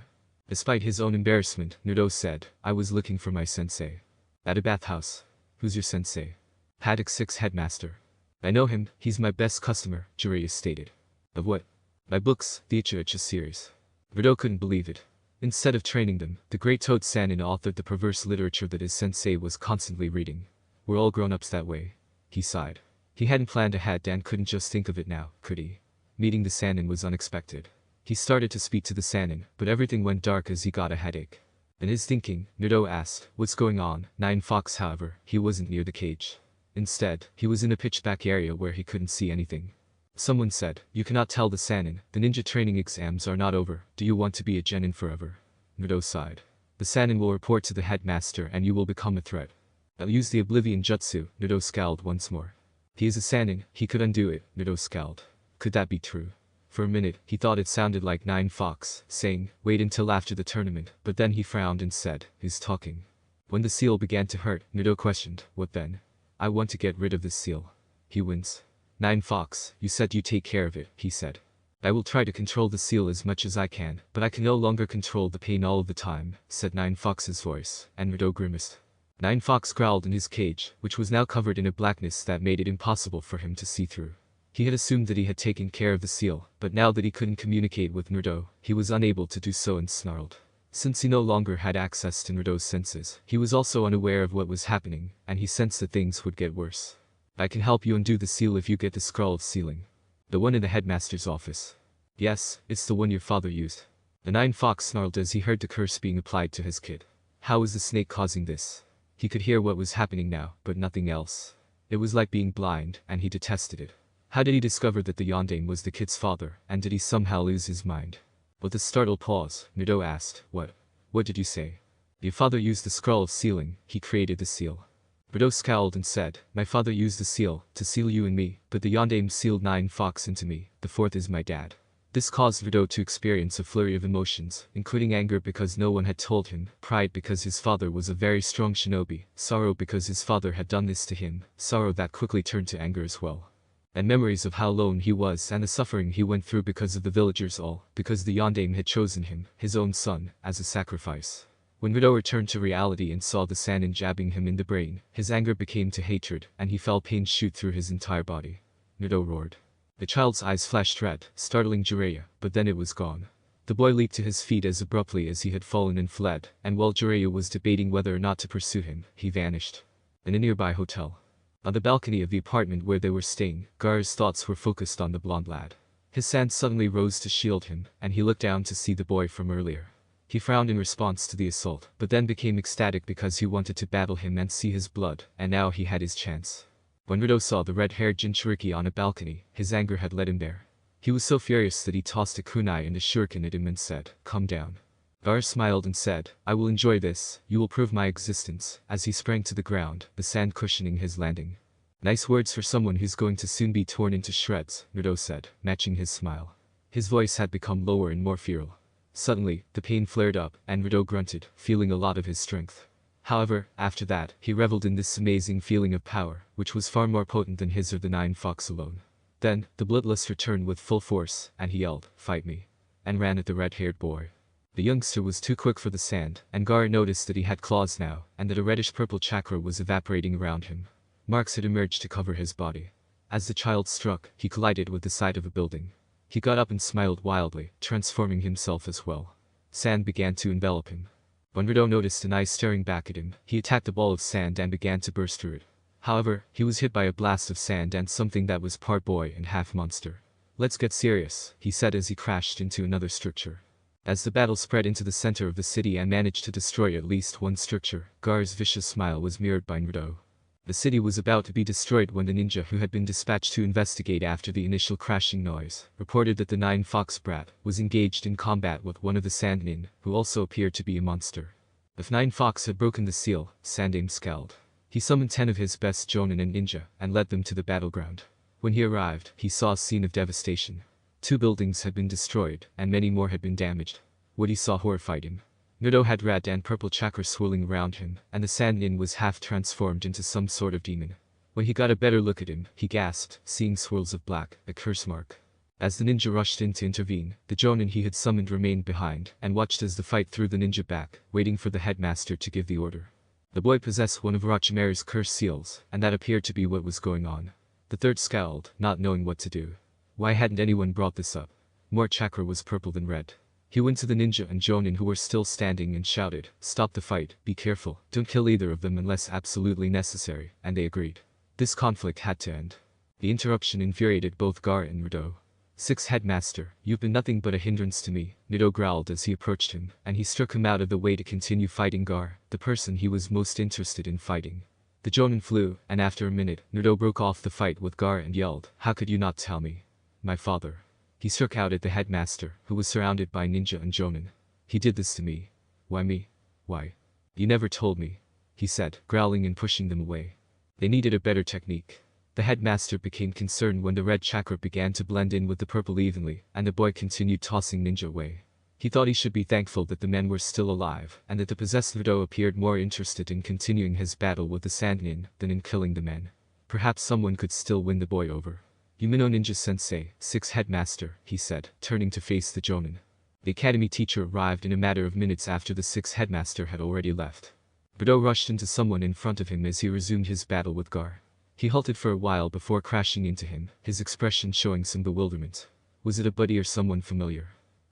S1: Despite his own embarrassment, Naruto said, I was looking for my sensei. At a bathhouse. Who's your sensei? Paddock 6 headmaster. I know him, he's my best customer, Jiraiya stated. Of what? My books, the Icha series. Rido couldn't believe it. Instead of training them, the great Toad Sannin authored the perverse literature that his sensei was constantly reading. We're all grown-ups that way. He sighed. He hadn't planned ahead and couldn't just think of it now, could he? Meeting the Sannin was unexpected. He started to speak to the Sannin, but everything went dark as he got a headache. In his thinking, Naruto asked, what's going on? Nine Fox, however, he wasn't near the cage. Instead, he was in a pitch-black area where he couldn't see anything. Someone said, you cannot tell the Sannin, the ninja training exams are not over, do you want to be a genin forever? Naruto sighed. The Sannin will report to the headmaster and you will become a threat. I'll use the Oblivion Jutsu, Naruto scowled once more. He is a Sannin, he could undo it, Naruto scowled. Could that be true? For a minute, he thought it sounded like Nine Fox, saying, wait until after the tournament, but then he frowned and said, he's talking. When the seal began to hurt, Naruto questioned, what then? I want to get rid of this seal. He winced. Nine Fox, you said you'd take care of it, he said. I will try to control the seal as much as I can, but I can no longer control the pain all of the time, said Nine Fox's voice, and Naruto grimaced. Nine Fox growled in his cage, which was now covered in a blackness that made it impossible for him to see through. He had assumed that he had taken care of the seal, but now that he couldn't communicate with Naruto, he was unable to do so and snarled. Since he no longer had access to Naruto's senses, he was also unaware of what was happening, and he sensed that things would get worse. I can help you undo the seal if you get the scroll of sealing. The one in the headmaster's office. Yes, it's the one your father used. The Nine Fox snarled as he heard the curse being applied to his kid. How was the snake causing this? He could hear what was happening now, but nothing else. It was like being blind, and he detested it. How did he discover that the yondaime was the kid's father, and did he somehow lose his mind? With a startled pause, Naruto asked, what? What did you say? Your father used the scroll of sealing, he created the seal. Naruto scowled and said, my father used the seal, to seal you and me, but the yondaime sealed Nine Fox into me, the fourth is my dad. This caused Naruto to experience a flurry of emotions, including anger because no one had told him, pride because his father was a very strong shinobi, sorrow because his father had done this to him, sorrow that quickly turned to anger as well. And memories of how alone he was and the suffering he went through because of the villagers all, because the yondaime had chosen him, his own son, as a sacrifice. When Naruto returned to reality and saw the Sannin jabbing him in the brain, his anger became to hatred, and he felt pain shoot through his entire body. Naruto roared. The child's eyes flashed red, startling Jiraiya, but then it was gone. The boy leaped to his feet as abruptly as he had fallen and fled, and while Jiraiya was debating whether or not to pursue him, he vanished. In a nearby hotel. On the balcony of the apartment where they were staying, Gar's thoughts were focused on the blonde lad. His hand suddenly rose to shield him, and he looked down to see the boy from earlier. He frowned in response to the assault, but then became ecstatic because he wanted to battle him and see his blood, and now he had his chance. When Naruto saw the red-haired Jinchuriki on a balcony, his anger had led him there. He was so furious that he tossed a kunai and a shuriken at him and said, "Calm down." Gar smiled and said, "I will enjoy this, you will prove my existence," as he sprang to the ground, the sand cushioning his landing. "Nice words for someone who's going to soon be torn into shreds," Naruto said, matching his smile. His voice had become lower and more feral. Suddenly, the pain flared up, and Naruto grunted, feeling a lot of his strength. However, after that, he reveled in this amazing feeling of power, which was far more potent than his or the Nine Fox alone. Then, the bloodlust returned with full force, and he yelled, "Fight me," and ran at the red-haired boy. The youngster was too quick for the sand, and Gar noticed that he had claws now, and that a reddish-purple chakra was evaporating around him. Marks had emerged to cover his body. As the child struck, he collided with the side of a building. He got up and smiled wildly, transforming himself as well. Sand began to envelop him. When Naruto noticed an eye staring back at him, he attacked a ball of sand and began to burst through it. However, he was hit by a blast of sand and something that was part boy and half monster. "Let's get serious," he said as he crashed into another structure. As the battle spread into the center of the city and managed to destroy at least one structure, Gar's vicious smile was mirrored by Naruto. The city was about to be destroyed when the ninja who had been dispatched to investigate after the initial crashing noise reported that the Nine Fox brat was engaged in combat with one of the Sand Nin, who also appeared to be a monster. If Nine Fox had broken the seal, Sandaime scowled. He summoned 10 of his best jonin and ninja and led them to the battleground. When he arrived, he saw a scene of devastation. 2 buildings had been destroyed, and many more had been damaged. What he saw horrified him. Naruto had red and purple chakra swirling around him, and the Sand Nin was half transformed into some sort of demon. When he got a better look at him, he gasped, seeing swirls of black, a curse mark. As the ninja rushed in to intervene, the jonin he had summoned remained behind, and watched as the fight threw the ninja back, waiting for the headmaster to give the order. The boy possessed one of Orochimaru's curse seals, and that appeared to be what was going on. The third scowled, not knowing what to do. Why hadn't anyone brought this up? More chakra was purple than red. He went to the ninja and jonin who were still standing and shouted, "Stop the fight, be careful, don't kill either of them unless absolutely necessary," and they agreed. This conflict had to end. The interruption infuriated both Gar and Naruto. "Sixth Headmaster, you've been nothing but a hindrance to me," Naruto growled as he approached him, and he struck him out of the way to continue fighting Gar, the person he was most interested in fighting. The jonin flew, and after a minute, Naruto broke off the fight with Gar and yelled, "How could you not tell me? My father." He struck out at the headmaster, who was surrounded by ninja and jonin. "He did this to me." "Why me? Why? You never told me," he said, growling and pushing them away. They needed a better technique. The headmaster became concerned when the red chakra began to blend in with the purple evenly, and the boy continued tossing ninja away. He thought he should be thankful that the men were still alive, and that the possessed Naruto appeared more interested in continuing his battle with the Sand Nin than in killing the men. Perhaps someone could still win the boy over. "Yumino Ninja-sensei, 6th Headmaster," he said, turning to face the jonin. The academy teacher arrived in a matter of minutes after the 6th Headmaster had already left. Naruto rushed into someone in front of him as he resumed his battle with Gar. He halted for a while before crashing into him, his expression showing some bewilderment. Was it a buddy or someone familiar?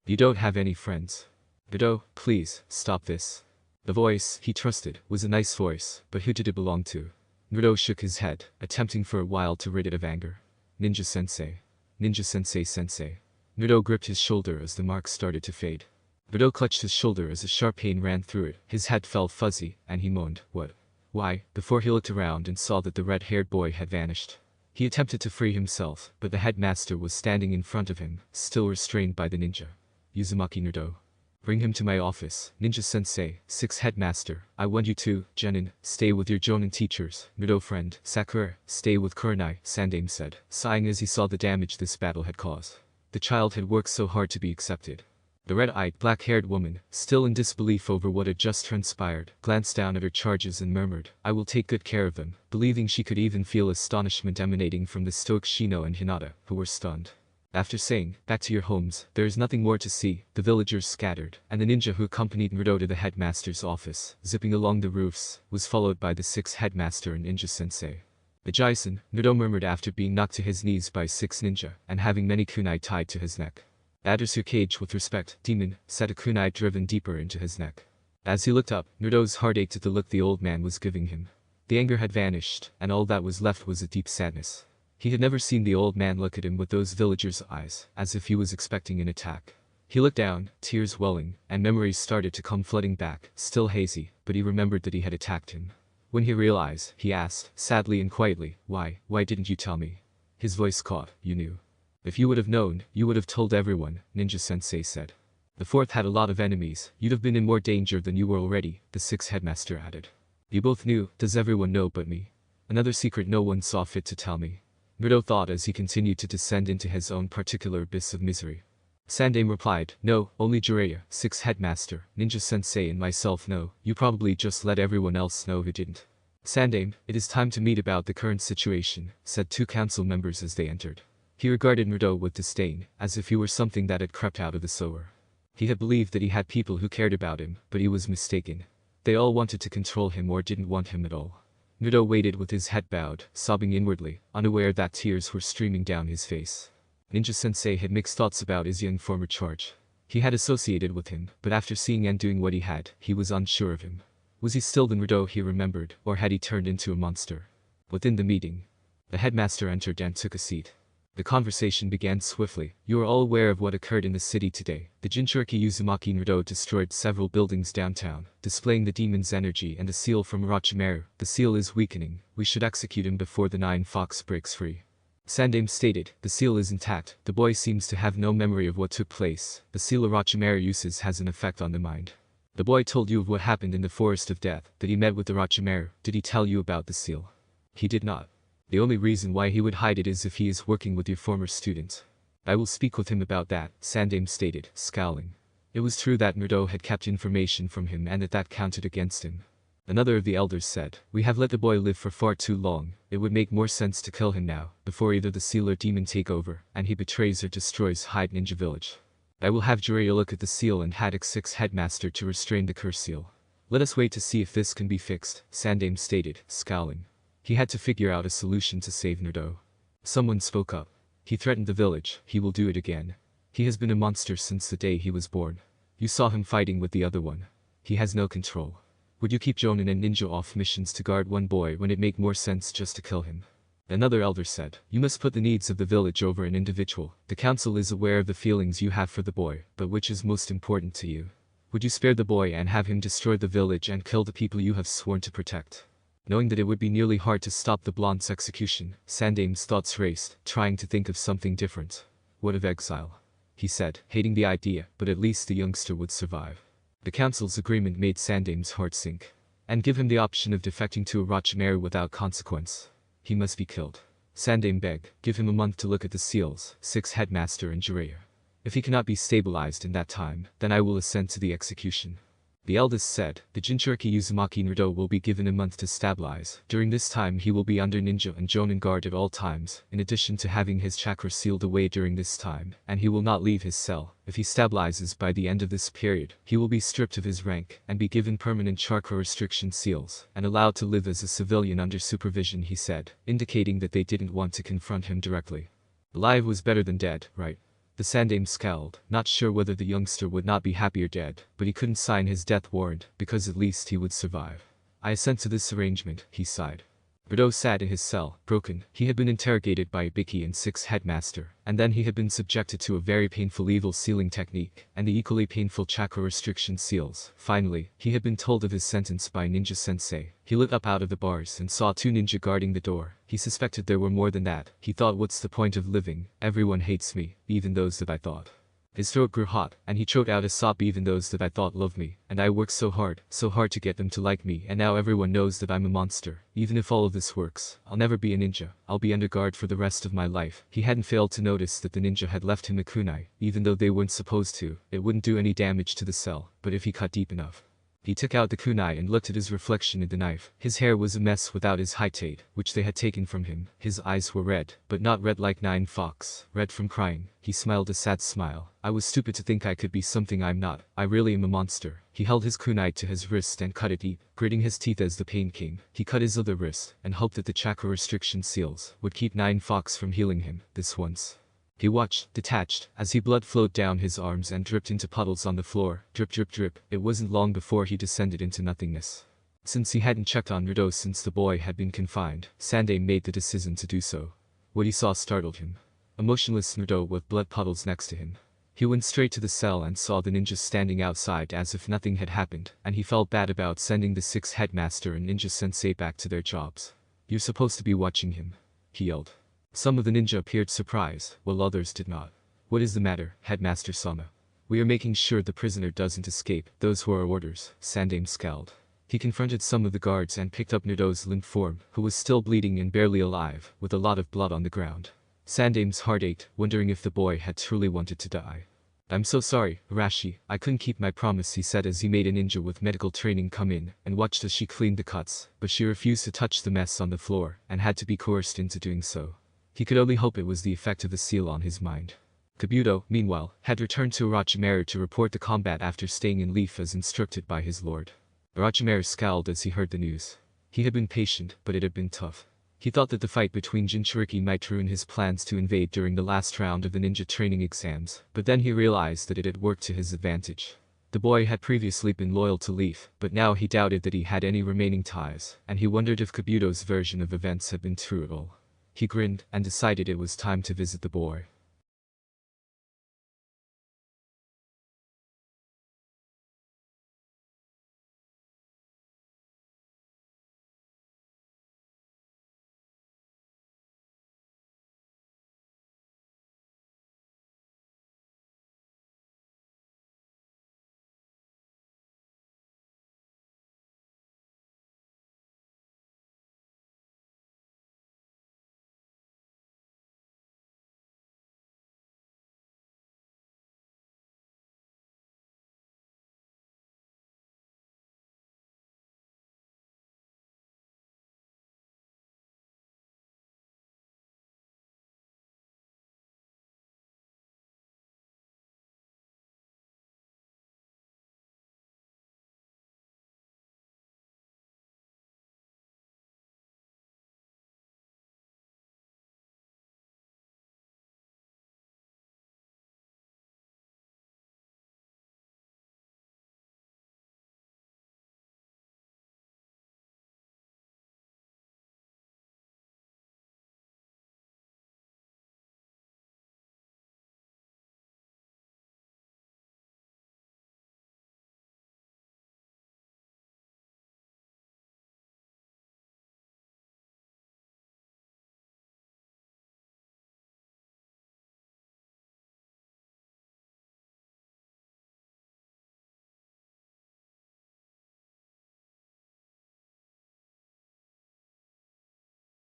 S1: "You don't have any friends. Naruto, please, stop this." The voice, he trusted, was a nice voice, but who did it belong to? Naruto shook his head, attempting for a while to rid it of anger. "Ninja-sensei. Ninja-sensei-sensei." Naruto gripped his shoulder as the mark started to fade. Naruto clutched his shoulder as a sharp pain ran through it, his head felt fuzzy, and he moaned, "What? Why?" before he looked around and saw that the red-haired boy had vanished. He attempted to free himself, but the headmaster was standing in front of him, still restrained by the ninja. "Uzumaki Naruto. Bring him to my office, Ninja-sensei, 6th Headmaster. I want you to, Genin, stay with your jonin teachers. Naruto friend, Sakura, stay with Kurenai," Sandaime said, sighing as he saw the damage this battle had caused. The child had worked so hard to be accepted. The red-eyed, black-haired woman, still in disbelief over what had just transpired, glanced down at her charges and murmured, "I will take good care of them," believing she could even feel astonishment emanating from the stoic Shino and Hinata, who were stunned. After saying, "Back to your homes, there is nothing more to see," the villagers scattered, and the ninja who accompanied Naruto to the headmaster's office, zipping along the roofs, was followed by the 6th Headmaster and Ninja-sensei. "The Jaisen," Naruto murmured after being knocked to his knees by 6 ninja, and having many kunai tied to his neck. "Address your cage with respect, demon," said a kunai driven deeper into his neck. As he looked up, Naruto's heart ached at the look the old man was giving him. The anger had vanished, and all that was left was a deep sadness. He had never seen the old man look at him with those villagers' eyes, as if he was expecting an attack. He looked down, tears welling, and memories started to come flooding back, still hazy, but he remembered that he had attacked him. When he realized, he asked, sadly and quietly, why didn't you tell me? His voice caught, you knew. If you would have known, you would have told everyone, Ninja-sensei said. The fourth had a lot of enemies, you'd have been in more danger than you were already, the sixth headmaster added. You both knew, does everyone know but me? Another secret no one saw fit to tell me. Naruto thought as he continued to descend into his own particular abyss of misery. Sandaime replied, no, only Jiraiya, sixth headmaster, Ninja-sensei and myself know, you probably just let everyone else know who didn't. Sandaime, it is time to meet about the current situation, said two council members as they entered. He regarded Naruto with disdain, as if he were something that had crept out of the sewer. He had believed that he had people who cared about him, but he was mistaken. They all wanted to control him or didn't want him at all. Naruto waited with his head bowed, sobbing inwardly, unaware that tears were streaming down his face. Ninja-sensei had mixed thoughts about his young former charge. He had associated with him, but after seeing and doing what he had, he was unsure of him. Was he still the Naruto he remembered, or had he turned into a monster? Within the meeting, the headmaster entered and took a seat. The conversation began swiftly. You are all aware of what occurred in the city today. The Jinchuriki Uzumaki Naruto destroyed several buildings downtown, displaying the demon's energy and the seal from Orochimaru. The seal is weakening. We should execute him before the 9 Fox breaks free. Sandaime stated, the seal is intact. The boy seems to have no memory of what took place. The seal Orochimaru uses has an effect on the mind. The boy told you of what happened in the Forest of Death, that he met with Orochimaru. Did he tell you about the seal? He did not. The only reason why he would hide it is if he is working with your former student. I will speak with him about that, Sandaime stated, scowling. It was true that Naruto had kept information from him and that counted against him. Another of the elders said, we have let the boy live for far too long. It would make more sense to kill him now, before either the seal or demon take over, and he betrays or destroys Hyde Ninja Village. I will have Jiraiya look at the seal and Haddock's 6th headmaster to restrain the curse seal. Let us wait to see if this can be fixed, Sandaime stated, scowling. He had to figure out a solution to save Naruto. Someone spoke up. He threatened the village, he will do it again. He has been a monster since the day he was born. You saw him fighting with the other one. He has no control. Would you keep Jonin and Ninja off missions to guard one boy when it make more sense just to kill him? Another elder said, you must put the needs of the village over an individual. The council is aware of the feelings you have for the boy, but which is most important to you? Would you spare the boy and have him destroy the village and kill the people you have sworn to protect? Knowing that it would be nearly hard to stop the blonde's execution, Sandaime's thoughts raced, trying to think of something different. What of exile? He said, hating the idea, but at least the youngster would survive. The council's agreement made Sandaime's heart sink. And give him the option of defecting to Orochimaru without consequence. He must be killed. Sandaime begged, give him a month to look at the seals, 6th headmaster and Jiraiya. If he cannot be stabilized in that time, then I will assent to the execution. The eldest said, the Jinchuriki Uzumaki Naruto will be given a month to stabilize. During this time he will be under ninja and jonin guard at all times, in addition to having his chakra sealed away during this time, and he will not leave his cell. If he stabilizes by the end of this period, he will be stripped of his rank, and be given permanent chakra restriction seals, and allowed to live as a civilian under supervision, he said, indicating that they didn't want to confront him directly. Alive was better than dead, right? The Sandaime scowled, not sure whether the youngster would not be happier dead, but he couldn't sign his death warrant, because at least he would survive. I assent to this arrangement, he sighed. Naruto sat in his cell, broken. He had been interrogated by Ibiki and 6th headmaster, and then he had been subjected to a very painful evil sealing technique, and the equally painful chakra restriction seals. Finally, he had been told of his sentence by Ninja Sensei. He looked up out of the bars and saw 2 ninja guarding the door. He suspected there were more than that. He thought, what's the point of living? Everyone hates me, even those that I thought. His throat grew hot, and he choked out a sob. Even those that I thought loved me, and I worked so hard to get them to like me, and now everyone knows that I'm a monster. Even if all of this works, I'll never be a ninja. I'll be under guard for the rest of my life. He hadn't failed to notice that the ninja had left him a kunai, even though they weren't supposed to. It wouldn't do any damage to the cell, but if he cut deep enough. He took out the kunai and looked at his reflection in the knife. His hair was a mess without his hightate, which they had taken from him. His eyes were red, but not red like 9 Fox, red from crying. He smiled a sad smile. I was stupid to think I could be something I'm not. I really am a monster. He held his kunai to his wrist and cut it deep, gritting his teeth as the pain came. He cut his other wrist, and hoped that the chakra restriction seals would keep 9 Fox from healing him, this once. He watched, detached, as he blood flowed down his arms and dripped into puddles on the floor. Drip drip drip. It wasn't long before he descended into nothingness. Since he hadn't checked on Naruto since the boy had been confined, Sandaime made the decision to do so. What he saw startled him. A motionless Naruto with blood puddles next to him. He went straight to the cell and saw the ninjas standing outside as if nothing had happened, and he felt bad about sending the 6th headmaster and ninja sensei back to their jobs. "You're supposed to be watching him," he yelled. Some of the ninja appeared surprised, while others did not. "What is the matter, Headmaster Sama?" "We are making sure the prisoner doesn't escape. Those were our orders," Sandaime scowled. He confronted some of the guards and picked up Naruto's limp form, who was still bleeding and barely alive, with a lot of blood on the ground. Sandaime's heart ached, wondering if the boy had truly wanted to die. "I'm so sorry, Arashi, I couldn't keep my promise," he said as he made a ninja with medical training come in and watched as she cleaned the cuts, but she refused to touch the mess on the floor and had to be coerced into doing so. He could only hope it was the effect of the seal on his mind. Kabuto, meanwhile, had returned to Orochimaru to report the combat after staying in Leaf as instructed by his lord. Orochimaru scowled as he heard the news. He had been patient, but it had been tough. He thought that the fight between Jinchuriki might ruin his plans to invade during the last round of the ninja training exams, but then he realized that it had worked to his advantage. The boy had previously been loyal to Leaf, but now he doubted that he had any remaining ties, and he wondered if Kabuto's version of events had been true at all. He grinned and decided it was time to visit the boy.